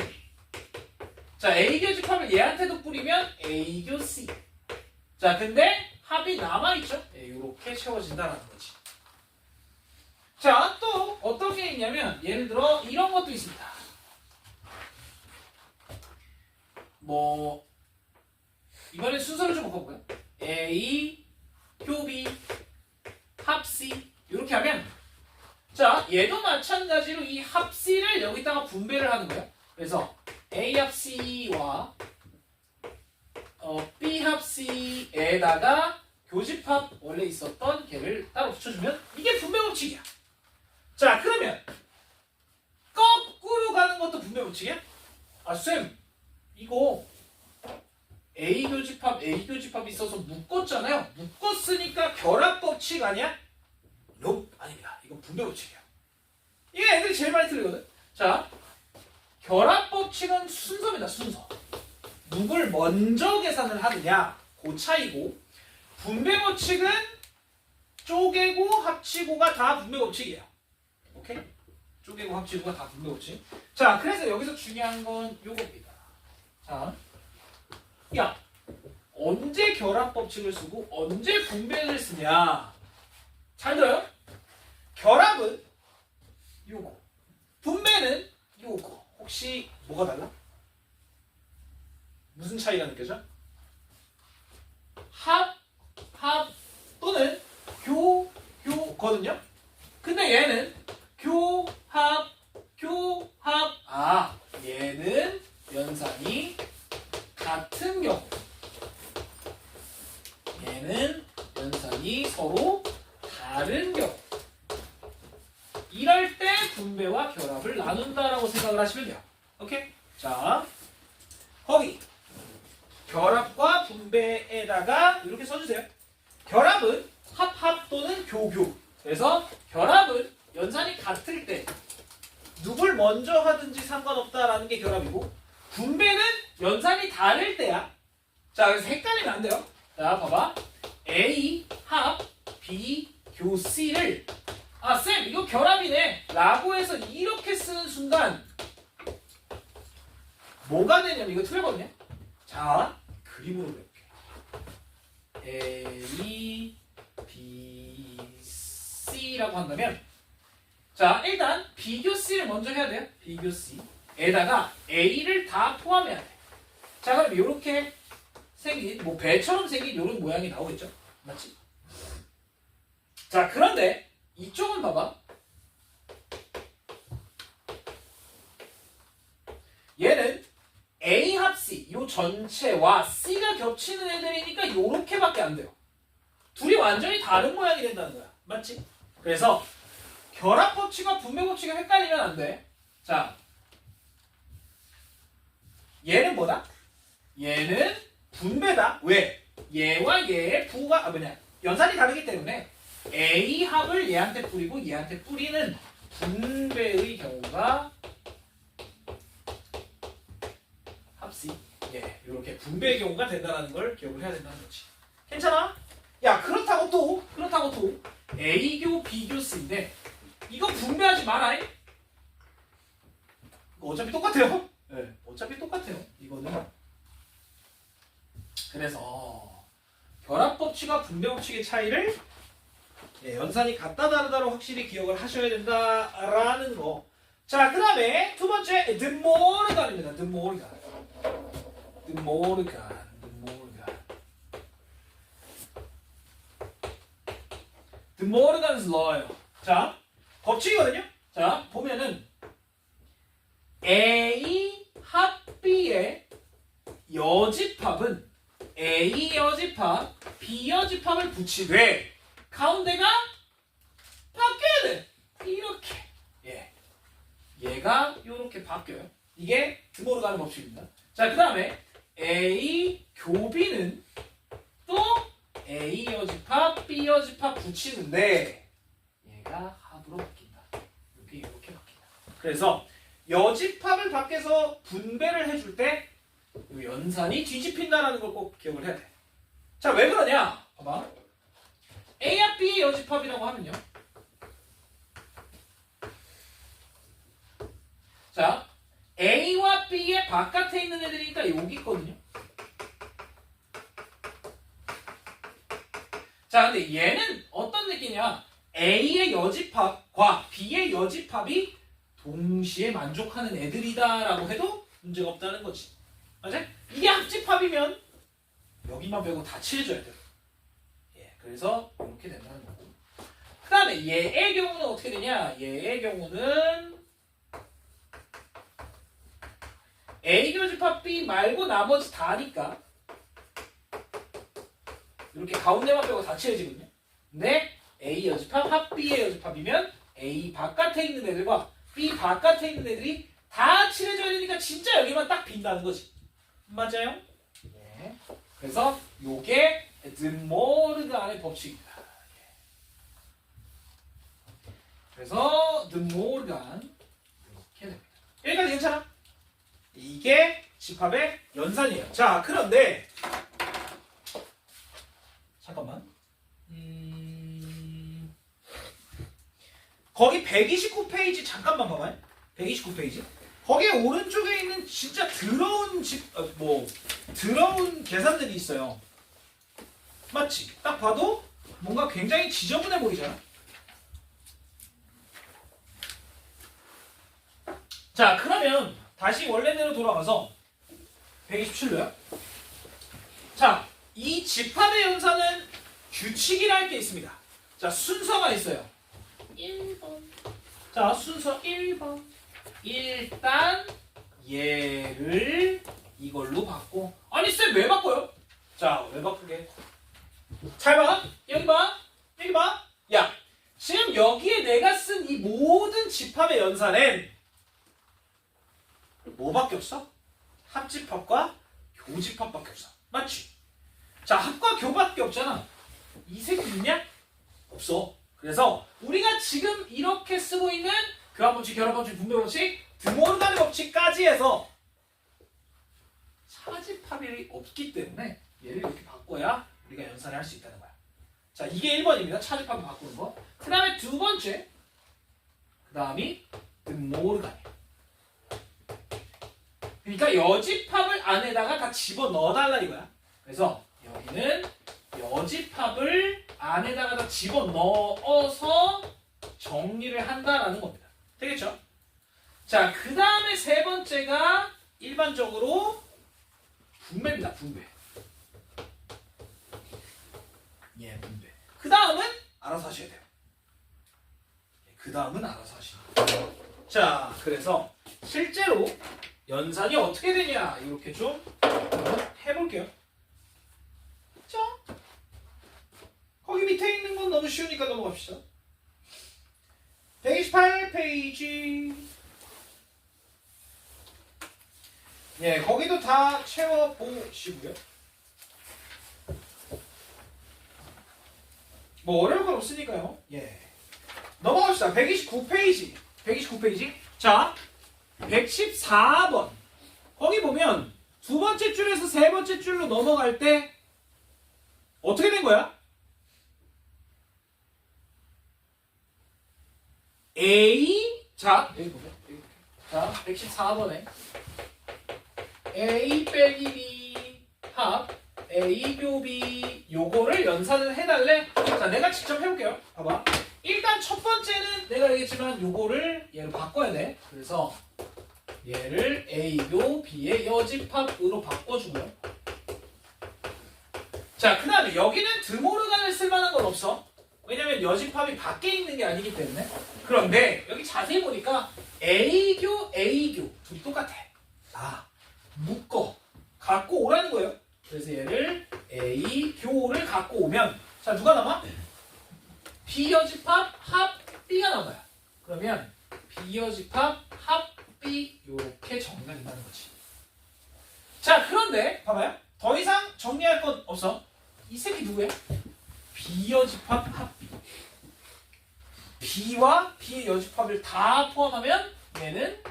자, A 교집합을 얘한테도 뿌리면 A 교 C. 자, 근데 합이 남아있죠? 이렇게 채워진다라는 거지. 자, 또 어떤 게 있냐면 예를 들어 이런 것도 있습니다. 이번엔 순서를 좀 바꿔볼까요? A 교 B 합 C 이렇게 하면 자, 얘도 마찬가지로 이 합 C를 여기다가 분배를 하는 거예요. 그래서 A 합 C와 B 합 C에다가 교집합 원래 있었던 걔를 따로 붙여주면 이게 분배 법칙이야. 자, 그러면 거꾸로 가는 것도 분배 법칙이야? 아, 쌤, 이거 A 교집합이 있어서 묶었잖아요. 묶었으니까 결합 법칙 아니야? 아닙니다. 이건 분배 법칙이야. 이게 애들이 제일 많이 틀리거든. 자, 결합 법칙은 순서입니다. 순서. 누굴 먼저 계산을 하느냐 그 차이고, 분배 법칙은 쪼개고 합치고가 다 분배 법칙이에요. 오케이? 쪼개고 합치고가 다 분배 법칙. 자, 그래서 여기서 중요한 건 요겁니다. 자, 야, 언제 결합 법칙을 쓰고 언제 분배를 쓰냐? 잘 들어요? 결합은 요거, 분배는 요거. 혹시 뭐가 달라? 무슨 차이가 느껴져? 합 또는 교거든요. 근데 얘는 교합. 아, 얘는 연산이 같은 경우. 얘는 연산이 서로 다른 경우. 이럴 때 분배와 결합을 나눈다라고 생각을 하시면 돼요. 오케이? 자, 거기 결합과 분배에다가 이렇게 써주세요. 결합은 합 또는 교교. 그래서 결합은 연산이 같을 때 누굴 먼저 하든지 상관없다라는 게 결합이고, 분배는 연산이 다를 때야. 자, 그래서 헷갈리면 안 돼요. 자, 봐봐. A 합 B 교 C를 아, 쌤, 이거 결합이네 라고 해서 이렇게 쓰는 순간 뭐가 되냐면 이거 틀렸거든요. 자, 그림으로 그려볼게. A, B, C라고 한다면, 자, 일단 비교 C를 먼저 해야 돼요. 비교 C 에다가 A를 다 포함해야 돼. 자, 그럼 이렇게 생긴 배처럼 생긴 이런 모양이 나오겠죠? 맞지? 자, 그런데 이쪽은 봐봐. 얘는 A 합 C 이 전체와 C가 겹치는 애들이니까 이렇게밖에 안 돼요. 둘이 완전히 다른 모양이 된다는 거야. 맞지? 그래서 결합 법칙과 분배 법칙이 헷갈리면 안 돼. 자, 얘는 뭐다? 얘는 분배다. 왜? 얘와 얘의 부가 연산이 다르기 때문에 A 합을 얘한테 뿌리고 얘한테 뿌리는 분배의 경우가 합 C. 이렇게 분배의 경우가 된다는 걸 기억을 해야 된다는 거지. 괜찮아? 야, 그렇다고 또 A교 B교 C인데 이거 분배하지 마라. 이거 어차피 똑같아요. 어차피 똑같아요. 이거는. 그래서 법칙과 분배 법칙의 차이를 연산이 같다 다르다로 확실히 기억을 하셔야 된다라는 거. 자, 그 다음에 두 번째 드모르간입니다. 드모르간. 드모르간's law예요. 자, 법칙이거든요. 자, 보면은 A 합 B의 여집합은 A 여집합, B 여집합을 붙이되 가운데가 바뀌어야 돼. 이렇게. 얘가 이렇게 바뀌어요. 이게 드모르간의 법칙입니다. 자, 그 다음에 A 교비는 또 A 여집합, B 여집합 붙이는데 얘가 합으로 바뀐다. 이렇게 바뀐다. 그래서 여집합을 밖에서 분배를 해줄 때 연산이 뒤집힌다라는 걸 꼭 기억을 해야 돼. 자, 왜 그러냐? 봐봐. A와 B의 여집합이라고 하면요. 자, A와 B의 바깥에 있는 애들이니까 여기 있거든요. 자, 근데 얘는 어떤 느낌이냐? A의 여집합과 B의 여집합이 동시에 만족하는 애들이다라고 해도 문제가 없다는 거지. 맞아? 이게 합집합이면 여기만 빼고 다 칠해줘야 돼요. 그래서 이렇게 된다는 거고. 그 다음에 얘의 경우는 어떻게 되냐? 얘의 경우는 A 교집합 B 말고 나머지 다니까 이렇게 가운데만 빼고 다 칠해지거든요. 근데 A 여집합 합 B의 여집합이면 A 바깥에 있는 애들과 B 바깥에 있는 애들이 다 칠해져야 되니까 진짜 여기만 딱 빈다는 거지. 맞아요? 그래서 요게 드모르간의 법칙입니다. 그래서 드모르간 이렇게 됩니다. 여기까지 괜찮아? 이게 집합의 연산이에요. 자, 그런데 잠깐만. 거기 129페이지 잠깐만 봐봐요. 129페이지. 거기에 오른쪽에 있는 진짜 더러운 더러운 계산들이 있어요. 맞지? 딱 봐도 뭔가 굉장히 지저분해 보이잖아. 자, 그러면 다시 원래대로 돌아가서 127로요. 자, 이 집합의 연산은 규칙이라 할 게 있습니다. 자, 순서가 있어요. 1번. 자, 순서 1번. 일단 얘를 이걸로 바꿔. 아니 쌤 왜 바꿔요? 자, 왜 바꾸게? 잘 봐. 여기 봐. 여기 봐. 야, 지금 여기에 내가 쓴 이 모든 집합의 연산엔 뭐밖에 없어? 합집합과 교집합밖에 없어. 맞지? 자, 합과 교밖에 없잖아. 이 새끼 있냐? 없어. 그래서 우리가 지금 이렇게 쓰고 있는 교합 법칙, 결합 법칙, 분배 법칙, 드모르간의 법칙까지 해서 차집합이 없기 때문에 얘를 이렇게 바꿔야 우리가 연산을 할 수 있다는 거야. 자, 이게 1번입니다. 차집합을 바꾸는 거. 그 다음에 두 번째, 그 다음이 드모르간이에요. 그러니까 여집합을 안에다가 다 집어넣어달라 이거야. 그래서 여기는 여집합을 안에다가 다 집어넣어서 정리를 한다라는 겁니다. 되겠죠? 자, 그 다음에 세 번째가 일반적으로 분배입니다. 분배. 분배. 그 다음은 알아서 하셔야 돼요. 그 다음은 알아서 하시면 돼요. 자, 그래서 실제로 연산이 어떻게 되냐 이렇게 좀 해볼게요. 자, 거기 밑에 있는 건 너무 쉬우니까 넘어갑시다. 128페이지. 거기도 다 채워보시고요. 뭐 어려운 건 없으니까요. 넘어갑시다. 129페이지. 129페이지. 자, 114번. 거기 보면 두 번째 줄에서 세 번째 줄로 넘어갈 때 어떻게 된 거야? A. 자, 여기 보면. 자, 114번에 A 빼기 B 합 A 교비 요거를 연산을 해달래. 자, 내가 직접 해볼게요. 봐봐. 일단 첫 번째는 내가 얘기했지만 요거를 얘를 바꿔야 돼. 그래서 얘를 A교 B의 여집합으로 바꿔주고요. 자, 그 다음에 여기는 드모르간을 쓸만한 건 없어. 왜냐면 여집합이 밖에 있는 게 아니기 때문에. 그런데 여기 자세히 보니까 A교 둘이 똑같아. 아, 묶어 갖고 오라는 거예요. 그래서 얘를 A교를 갖고 오면 자, 누가 남아? B여집합 합 B가 남아요. 그러면 B여집합 합 B 요렇게 정리가 된다는 거지. 자, 그런데 봐봐요. 더 이상 정리할 건 없어. 이 새끼 누구야? B여집합 합 B. B와 B의 여집합을 다 포함하면 얘는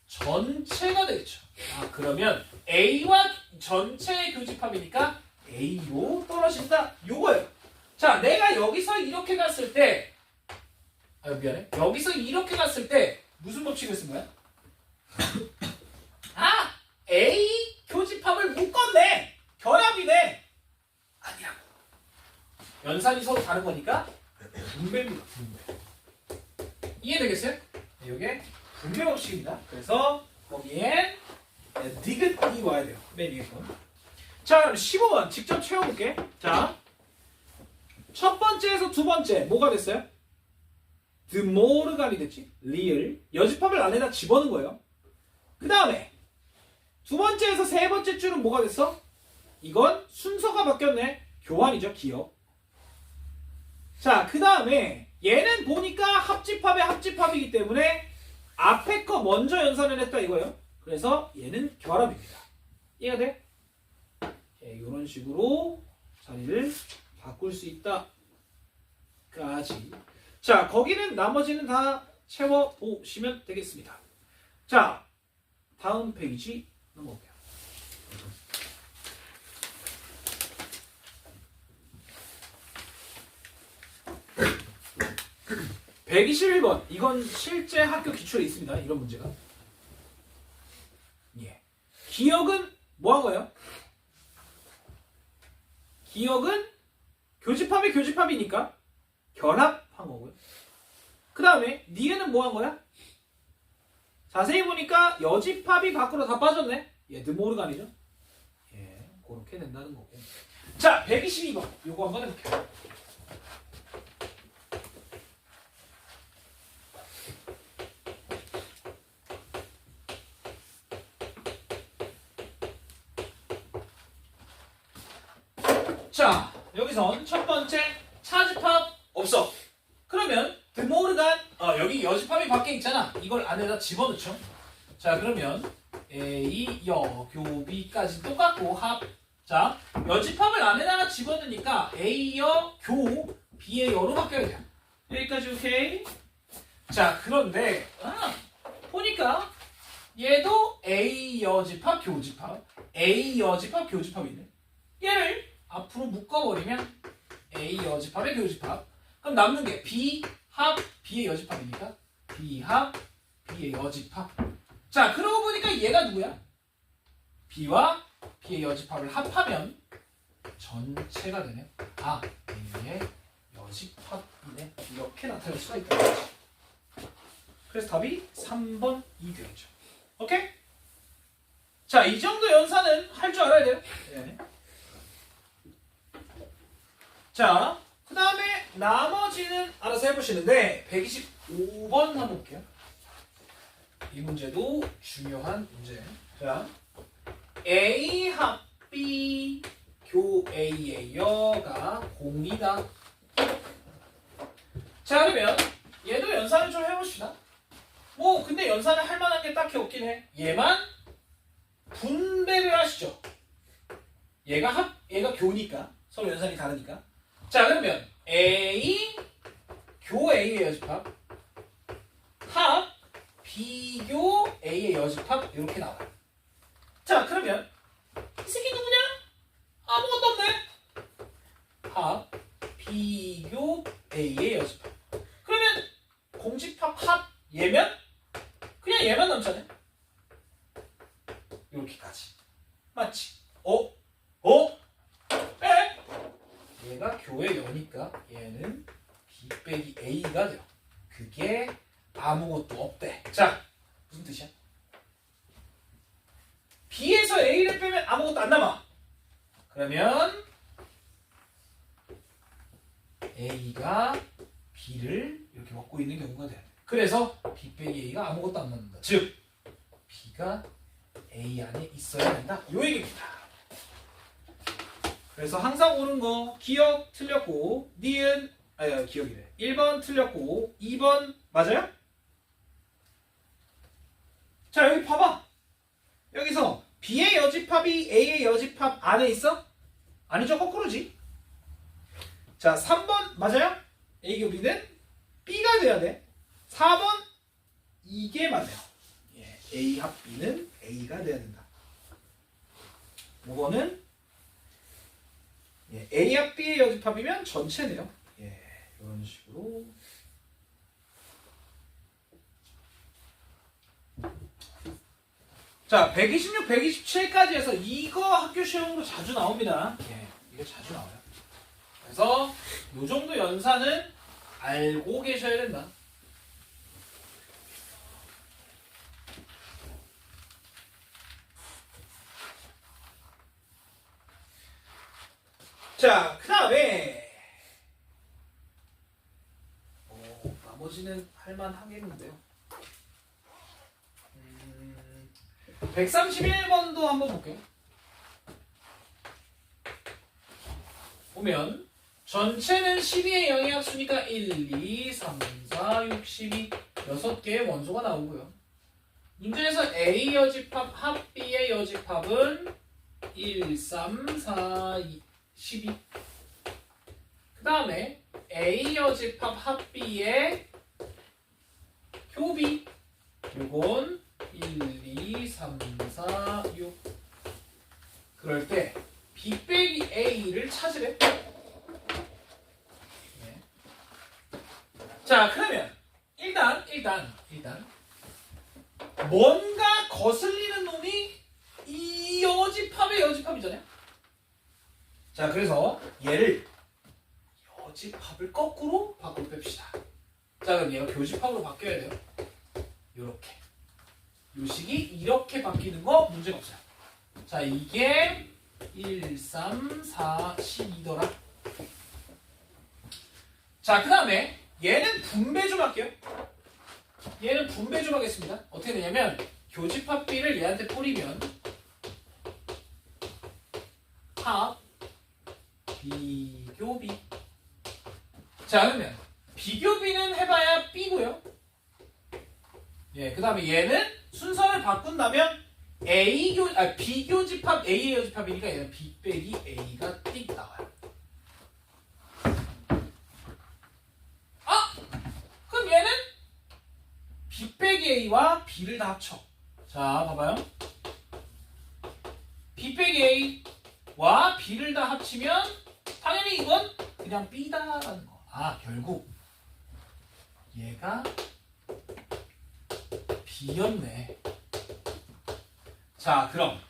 전체가 되겠죠. 아, 그러면 A와 전체의 교집합이니까 A로 떨어진다. 요거예요. 자, 내가 여기서 이렇게 갔을 때 미안해. 여기서 이렇게 갔을 때 무슨 법칙을 쓴 거야? 아! A 교집합을 묶었네! 결합이네! 아니라고. 연산이 서로 다른 거니까 분배입니다. 분배. 이해되겠어요? 네, 이게 분배 법칙입니다. 그래서 거기엔 디귿이 와야 돼요. 맨 위에 건. 자, 그럼 15번 직접 채워볼게. 자, 첫 번째에서 두 번째 뭐가 됐어요? 드모르간이 됐지? 리을. 여집합을 안에다 집어넣은 거예요. 그 다음에 두 번째에서 세 번째 줄은 뭐가 됐어? 이건 순서가 바뀌었네. 교환이죠. 기억. 자, 그 다음에 얘는 보니까 합집합의 합집합이기 때문에 앞에 거 먼저 연산을 했다 이거예요. 그래서 얘는 결합입니다. 이해가 돼? 이런 식으로 자리를 바꿀 수 있다. 까지. 자, 거기는 나머지는 다 채워보시면 되겠습니다. 자, 다음 페이지 넘어올게요. (121번) 이건 실제 학교 기출에 있습니다. 이런 문제가. 예. 기억은 뭐 한 거예요? 기억은 교집합이 교집합이니까 결합한 거고요. 그 다음에 니은은 뭐 한 거야? 자세히 보니까 여집합이 밖으로 다 빠졌네. 예, 드모르간이죠. 예, 그렇게 된다는 거고. 자, 122번 요거 한번 해볼게요. 자, 여기선 첫 번째 차집합 없어. 그러면 드모르간 여기 여집합이 밖에 있잖아. 이걸 안에다 집어넣죠. 자, 그러면 A 여 교비까지 똑같고 합. 자, 여집합을 안에다가 집어넣으니까 A 여 교 B의 여로 바뀌어야 돼요. 여기까지 오케이. 자, 그런데 보니까 얘도 A 여집합 교집합 A 여집합 교집합이네. 얘를 앞으로 묶어버리면 A 여집합의 교집합. 그럼 남는 게 B 합 B의 여집합이니까 B 합 B의 여집합. 자, 그러고 보니까 얘가 누구야? B와 B의 여집합을 합하면 전체가 되네. 아, A의 여집합이네. 이렇게 나타낼 수가 있다. 그래서 답이 3번이 되겠죠. 오케이? 자, 이 정도 연산은 할 줄 알아야 돼요. 네. 자, 그 다음에 나머지는 알아서 해보시는데 125번 한번 볼게요. 이 문제도 중요한 문제. 자, A 합 B 교 A의 여가 공이다. 자, 그러면 얘도 연산을 좀 해봅시다. 뭐 근데 연산을 할 만한 게 딱히 없긴 해. 얘만 분배를 하시죠. 얘가 교니까 서로 연산이 다르니까. 자, 그러면 A 교 A의 여집합 합 B교 A의 여집합 이렇게 나와요. 자, 그러면 이 새끼 누구냐? 아무것도 없네. 합 B교 A의 여집합. 그러면 공집합 합 얘면 그냥 얘만 남잖아요. 이렇게까지. 맞지? 교의 여니까 얘는 B 빼기 A가 돼요. 그게 아무것도 없대. 자, 무슨 뜻이야? B에서 A를 빼면 아무것도 안 남아. 그러면 A가 B를 이렇게 먹고 있는 경우가 돼요. 그래서 B 빼기 A가 아무것도 안 남는다. 즉, B가 A 안에 있어야 된다. 요 얘기입니다. 그래서 항상 옳은 거 기억 틀렸고 니은 기억이래. 1번 틀렸고 2번 맞아요? 자, 여기 봐봐. 여기서 B의 여집합이 A의 여집합 안에 있어? 아니죠, 거꾸로지. 자, 3번 맞아요? A 교비는 B가 돼야 돼. 4번 이게 맞아요. 예, A 합 B는 A가 돼야 된다. 이거는 예, A 합 B의 여집합이면 전체네요. 예, 이런 식으로. 자, 126, 127까지 해서 이거 학교 시험으로 자주 나옵니다. 예, 이게 자주 나와요. 그래서 이 정도 연산은 알고 계셔야 된다. 자, 그 다음에 나머지는 할만하겠는데요. 131번도 한번 볼게요. 보면 전체는 12의 영의합수니까 1, 2, 3, 4, 6, 12 6개의 원소가 나오고요. 문제에서 A 여집합 합 B의 여집합은 1, 3, 4, 12. 그 다음에 A 여집합 합 B의 교비 요건 1, 2, 3, 4, 6. 그럴 때 B 빼기 A를 찾으래. 네. 자, 그러면 일단 뭔가 거슬리는 놈이 이 여집합의 여집합이잖아요. 자, 그래서 얘를 여집합을 거꾸로 바꾸고 뺍시다. 자, 그럼 얘가 교집합으로 바뀌어야 돼요. 요렇게. 요 식이 이렇게 바뀌는 거 문제가 없어요. 자, 이게 1, 3, 4, 12더라. 자, 그 다음에 얘는 분배 좀 할게요. 얘는 분배 좀 하겠습니다. 어떻게 되냐면 교집합 B를 얘한테 뿌리면 합 비교비. 자, 그러면 비교비는 해봐야 B고요. 예, 그 다음에 얘는 순서를 바꾼다면 B교집합 A의 여집합이니까 얘는 B 빼기 A가 띡 나와요. 아! 그럼 얘는 B 빼기 A와 B를 다 합쳐. 자, 봐봐요. B 빼기 A와 B를 다 합치면 당연히 이건 그냥 B다라는 거. 아, 결국 얘가 B였네. 자, 그럼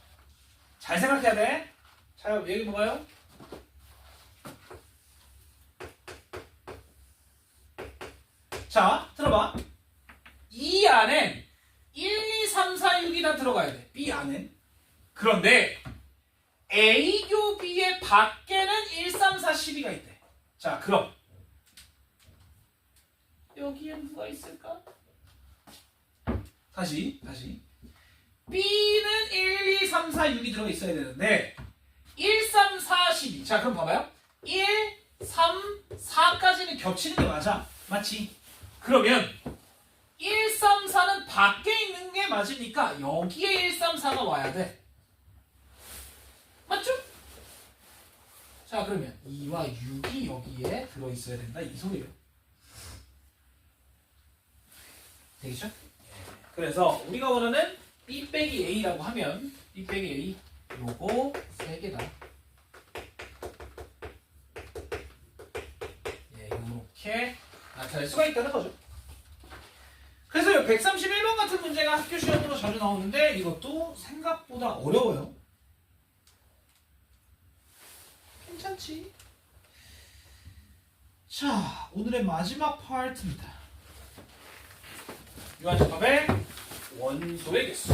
잘 생각해야 돼. 자, 여기 봐봐요. 자, 들어봐. 이 안엔 1, 2, 3, 4, 6이 다 들어가야 돼. B 안엔. 그런데 A교 B의 밖에는 1, 3, 4, 12가 있대. 자, 그럼 여기엔 누가 있을까? 다시 B는 1, 2, 3, 4, 6이 들어가 있어야 되는데 1, 3, 4, 12. 자, 그럼 봐봐요. 1, 3, 4까지는 겹치는 게 맞아. 맞지? 그러면 1, 3, 4는 밖에 있는 게 맞으니까 여기에 1, 3, 4가 와야 돼. 맞죠? 자, 그러면 2와 6이 여기에 들어있어야 된다. 이 소리예요. 되겠죠? 그래서 우리가 원하는 B 빼기 A라고 하면 B 빼기 A 요거 3개다. 예, 이렇게 나타낼 수가 있다는 거죠. 그래서 131번 같은 문제가 학교 시험으로 자주 나오는데 이것도 생각보다 어려워요. 괜찮지? 자, 오늘의 마지막 파트입니다. 유한집합의 원소의 개수.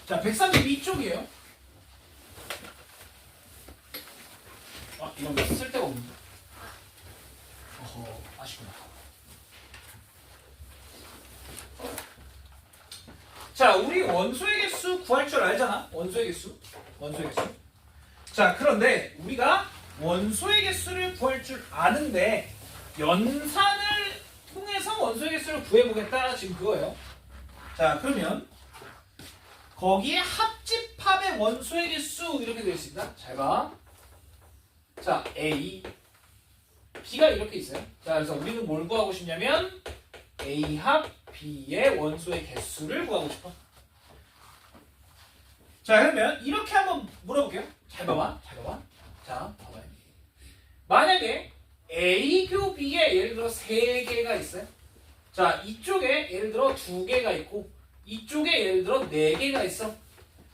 자, 132쪽이에요. 아, 이건 쓸데가 없는데. 어허, 아쉽구나. 자, 우리 원소의 개수 구할 줄 알잖아. 원소의 개수. 자, 그런데 우리가 원소의 개수를 구할 줄 아는데 연산을 통해서 원소의 개수를 구해보겠다. 지금 그거예요. 자, 그러면 거기에 합집합의 원소의 개수 이렇게 되어 있습니다. 잘 봐. 자, A, B가 이렇게 있어요. 자, 그래서 우리는 뭘 구하고 싶냐면 A 합 B의 원소의 개수를 구하고 싶어. 자, 그러면 이렇게 한번 물어볼게요. 잘 봐봐. 자, 봐봐요. 만약에 A 교 B에 예를 들어 3개가 있어요. 자, 이쪽에 예를 들어 2개가 있고 이쪽에 예를 들어 4개가 있어.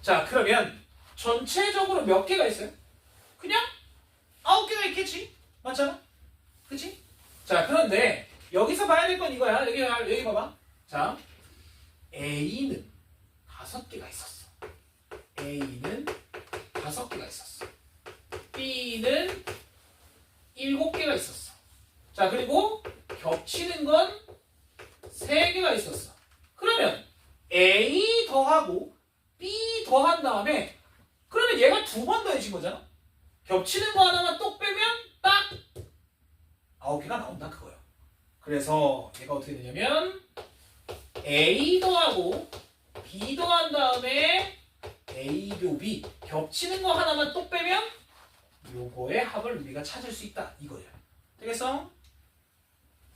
자, 그러면 전체적으로 몇 개가 있어요? 그냥 9개가 있겠지? 맞잖아? 그치? 자, 그런데 여기서 봐야 될 건 이거야. 여기 봐봐. 자, A는 5개가 있었어. A는 5개가 있었어. B는 7개가 있었어. 자, 그리고 겹치는 건 3개가 있었어. 그러면 A 더하고 B 더한 다음에 그러면 얘가 2번 더해진 거잖아. 겹치는 거 하나만 똑 빼면 딱 9개가 나온다 그거예요. 그래서 얘가 어떻게 되냐면 A 더하고 B 더한 다음에 A 교 B 겹치는 거 하나만 똑 빼면 요거의 합을 우리가 찾을 수 있다 이거예요. 되겠어?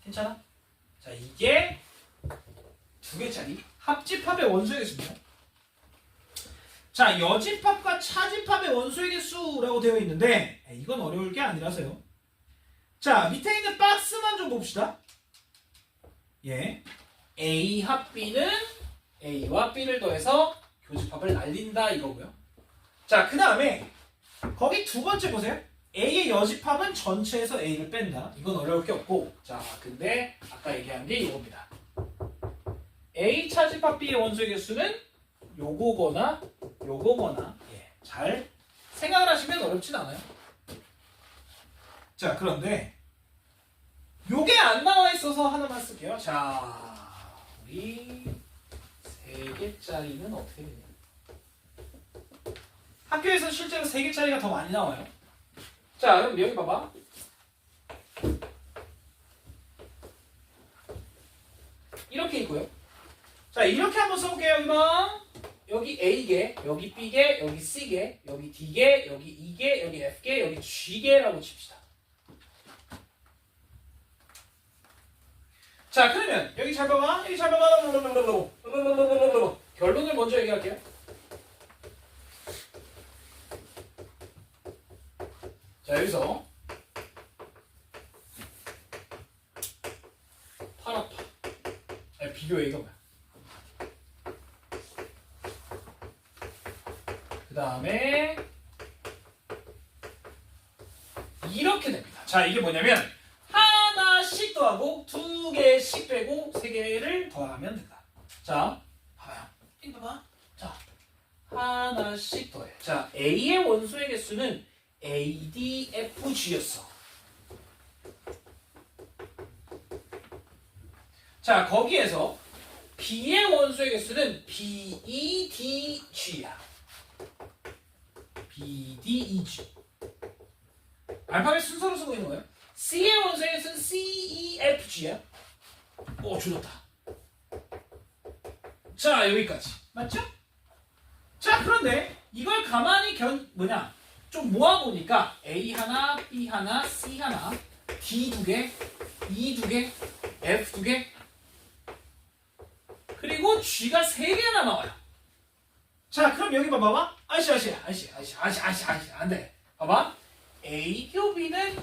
괜찮아? 자, 이게 2개짜리 합집합의 원소의 개수입니다. 자, 여집합과 차집합의 원소의 개수라고 되어 있는데 이건 어려울 게 아니라서요. 자, 밑에 있는 박스만 좀 봅시다. 예, A 합 B는 A와 B를 더해서 교집합을 날린다 이거고요. 자, 그 다음에 거기 2번째 보세요. A의 여집합은 전체에서 A를 뺀다. 이건 어려울 게 없고. 자, 근데 아까 얘기한 게 이겁니다. A 차집합 B의 원소의 개수는 요거거나 요거거나 잘 생각을 하시면 어렵진 않아요. 자, 그런데 요게 안 나와 있어서 하나만 쓸게요. 자, 우리 3개짜리는 어떻게 되냐? 학교에서 실제로 3개짜리가 더 많이 나와요. 자, 그럼 여기 봐봐. 이렇게 있고요. 자, 이렇게 한번 써볼게요. 여기 봐. 여기 A개, 여기 B개, 여기 C개, 여기 D개, 여기 E개, 여기 F개, 여기 G개라고 칩시다. 자, 그러면 여기 잘 봐봐. 여기 잘 봐봐. 결론을 먼저 얘기할게요. 자, 여기서 파라파. 비교해 이거 뭐야? 그 다음에 이렇게 됩니다. 자, 이게 뭐냐면 하나씩 더하고 2개씩 빼고 3개를 더하면 된다. 자, 봐봐요. 이거 봐봐. 자, 하나씩 더해. 자, A의 원소의 개수는 ADFG였어. 자, 거기에서 B의 원소의 개수는 BEDG야. BDEG. 알파벳 순서로 쓰고 있는 거예요. C의 원소의 개수는 CEFG야. 오, 줄었다. 자, 여기까지. 맞죠? 자, 그런데 이걸 가만히 좀 모아보니까 A 하나, B 하나, C 하나, D 2개, E 2개, F 2개, 그리고 G가 3개나 나와요. 자, 그럼 여기 봐봐. 아이씨, 안 돼. 봐봐. A 교 B는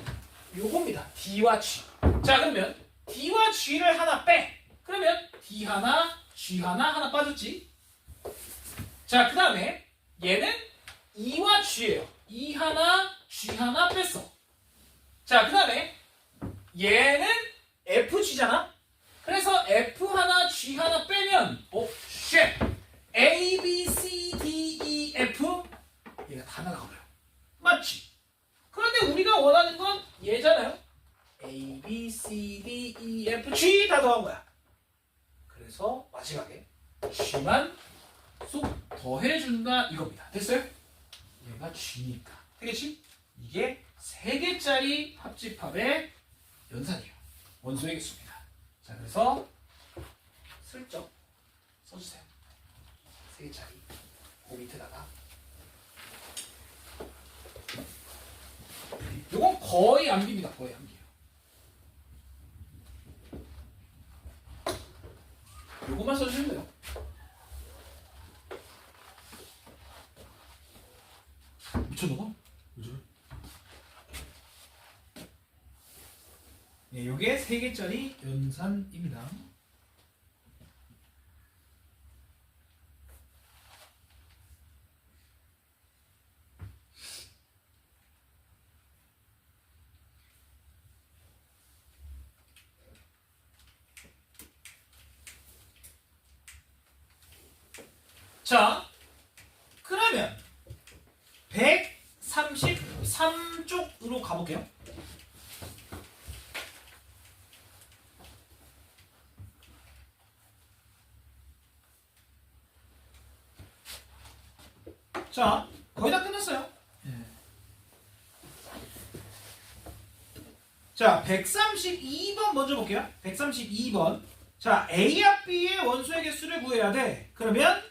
요겁니다. D와 G. 자, 그러면 D와 G를 하나 빼. 그러면 D 하나, G 하나 빠졌지. 자, 그 다음에 얘는 E와 G예요. E 하나, G 하나 뺐어. 자, 그 다음에 얘는 FG잖아? 그래서 F 하나, G 하나 빼면 쉣! A, B, C, D, E, F 얘가 다 날아가버려. 맞지? 그런데 우리가 원하는 건 얘잖아요. A, B, C, D, E, F, G 다 더한 거야. 그래서 마지막에 G만 쏙 더해준다 이겁니다. 됐어요? 얘가 G니까. 되겠지? 이게 3개짜리 합집합의 연산이에요. 원소의 개수입니다. 자, 그래서 슬쩍 써주세요. 3개짜리. 그 밑에다가. 요건 거의 안 빕니다. 거의 안 빕니다. 요것만 써주시면 돼요. 미쳤나봐? 왜 저래? 네, 요게 3개짜리 연산입니다. 자, 그러면 133쪽으로 가볼게요. 자, 거의 다 끝났어요. 자, 132번 먼저 볼게요. 132번. 자, A와 B의 원소의 개수를 구해야 돼. 그러면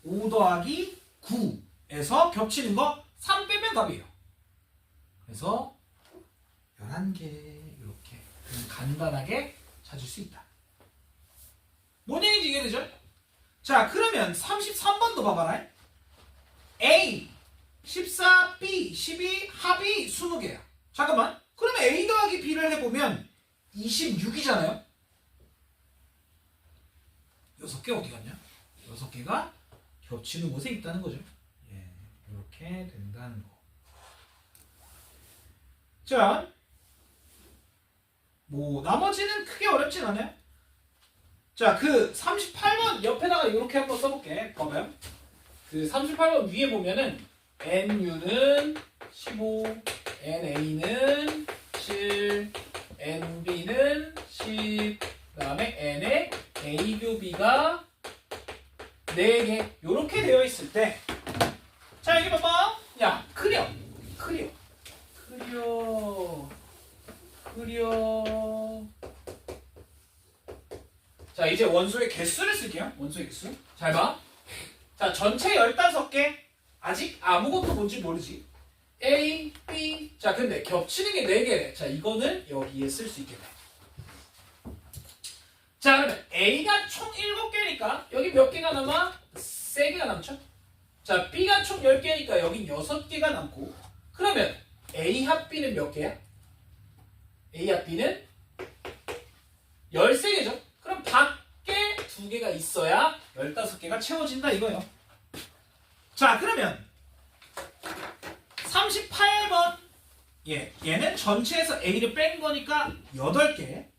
5 더하기 9에서 겹치는 거 3 빼면 답이에요. 그래서 11개 이렇게 그냥 간단하게 찾을 수 있다. 뭔 얘기인지 이해되죠? 자, 그러면 33번도 봐봐라. A 14, B 12, 합이 20개야. 잠깐만. 그러면 A 더하기 B를 해보면 26이잖아요. 6개 어디 갔냐? 6개가 겹치는 곳에 있다는 거죠. 예, 이렇게 된다는 거. 자, 뭐 나머지는 크게 어렵진 않아요. 자, 그 38번 옆에다가 이렇게 한번 써볼게. 봐봐요. 그 38번 위에 보면은 NU는 15, NA는 7, NB는 10, 그 다음에 N에 A 교 B가 4개 요렇게 되어 있을 때, 자 여기 봐봐. 야, 그려. 자, 이제 원소의 개수를 쓸게요. 원소의 개수. 잘 봐. 자, 전체 15개. 아직 아무것도 뭔지 모르지. A, B. 자, 근데 겹치는 게 4개래. 자, 이거는 여기에 쓸 수 있게 돼. 자, 그러면 A가 총 7개니까 여기 몇 개가 남아? 3개가 남죠? 자, B가 총 10개니까 여긴 6개가 남고, 그러면 A 합 B는 몇 개야? A 합 B는 13개죠? 그럼 밖에 2개가 있어야 15개가 채워진다 이거예요. 자, 그러면 38번 얘는 전체에서 A를 뺀 거니까 8개.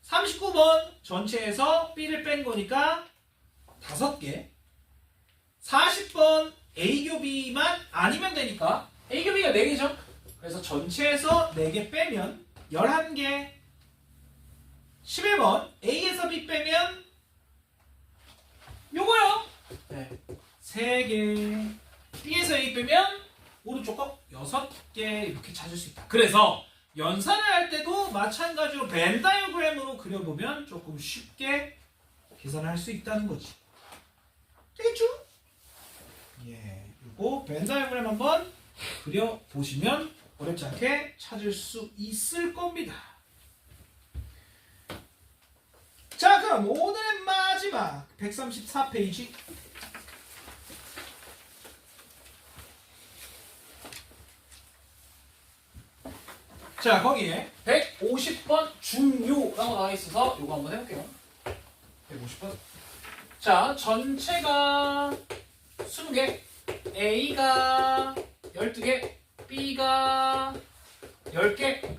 39번 전체에서 B를 뺀 거니까 5개. 40번 A교 B만 아니면 되니까 A교 B가 4개죠. 그래서 전체에서 4개 빼면 11개. 11번 A에서 B 빼면 요거요. 네. 3개. B에서 A 빼면 오른쪽 거 6개 이렇게 찾을 수 있다. 그래서 연산을 할 때도 마찬가지로 벤 다이어그램으로 그려보면 조금 쉽게 계산을 할 수 있다는 거지. 되겠죠? 예, 요거 벤 다이어그램 한번 그려보시면 어렵지 않게 찾을 수 있을 겁니다. 자, 그럼 오늘의 마지막 134페이지. 자, 거기에 150번 중요라고 나와 있어서 요거 한번 해볼게요. 150번. 자, 전체가 20개, A가 12개, B가 10개,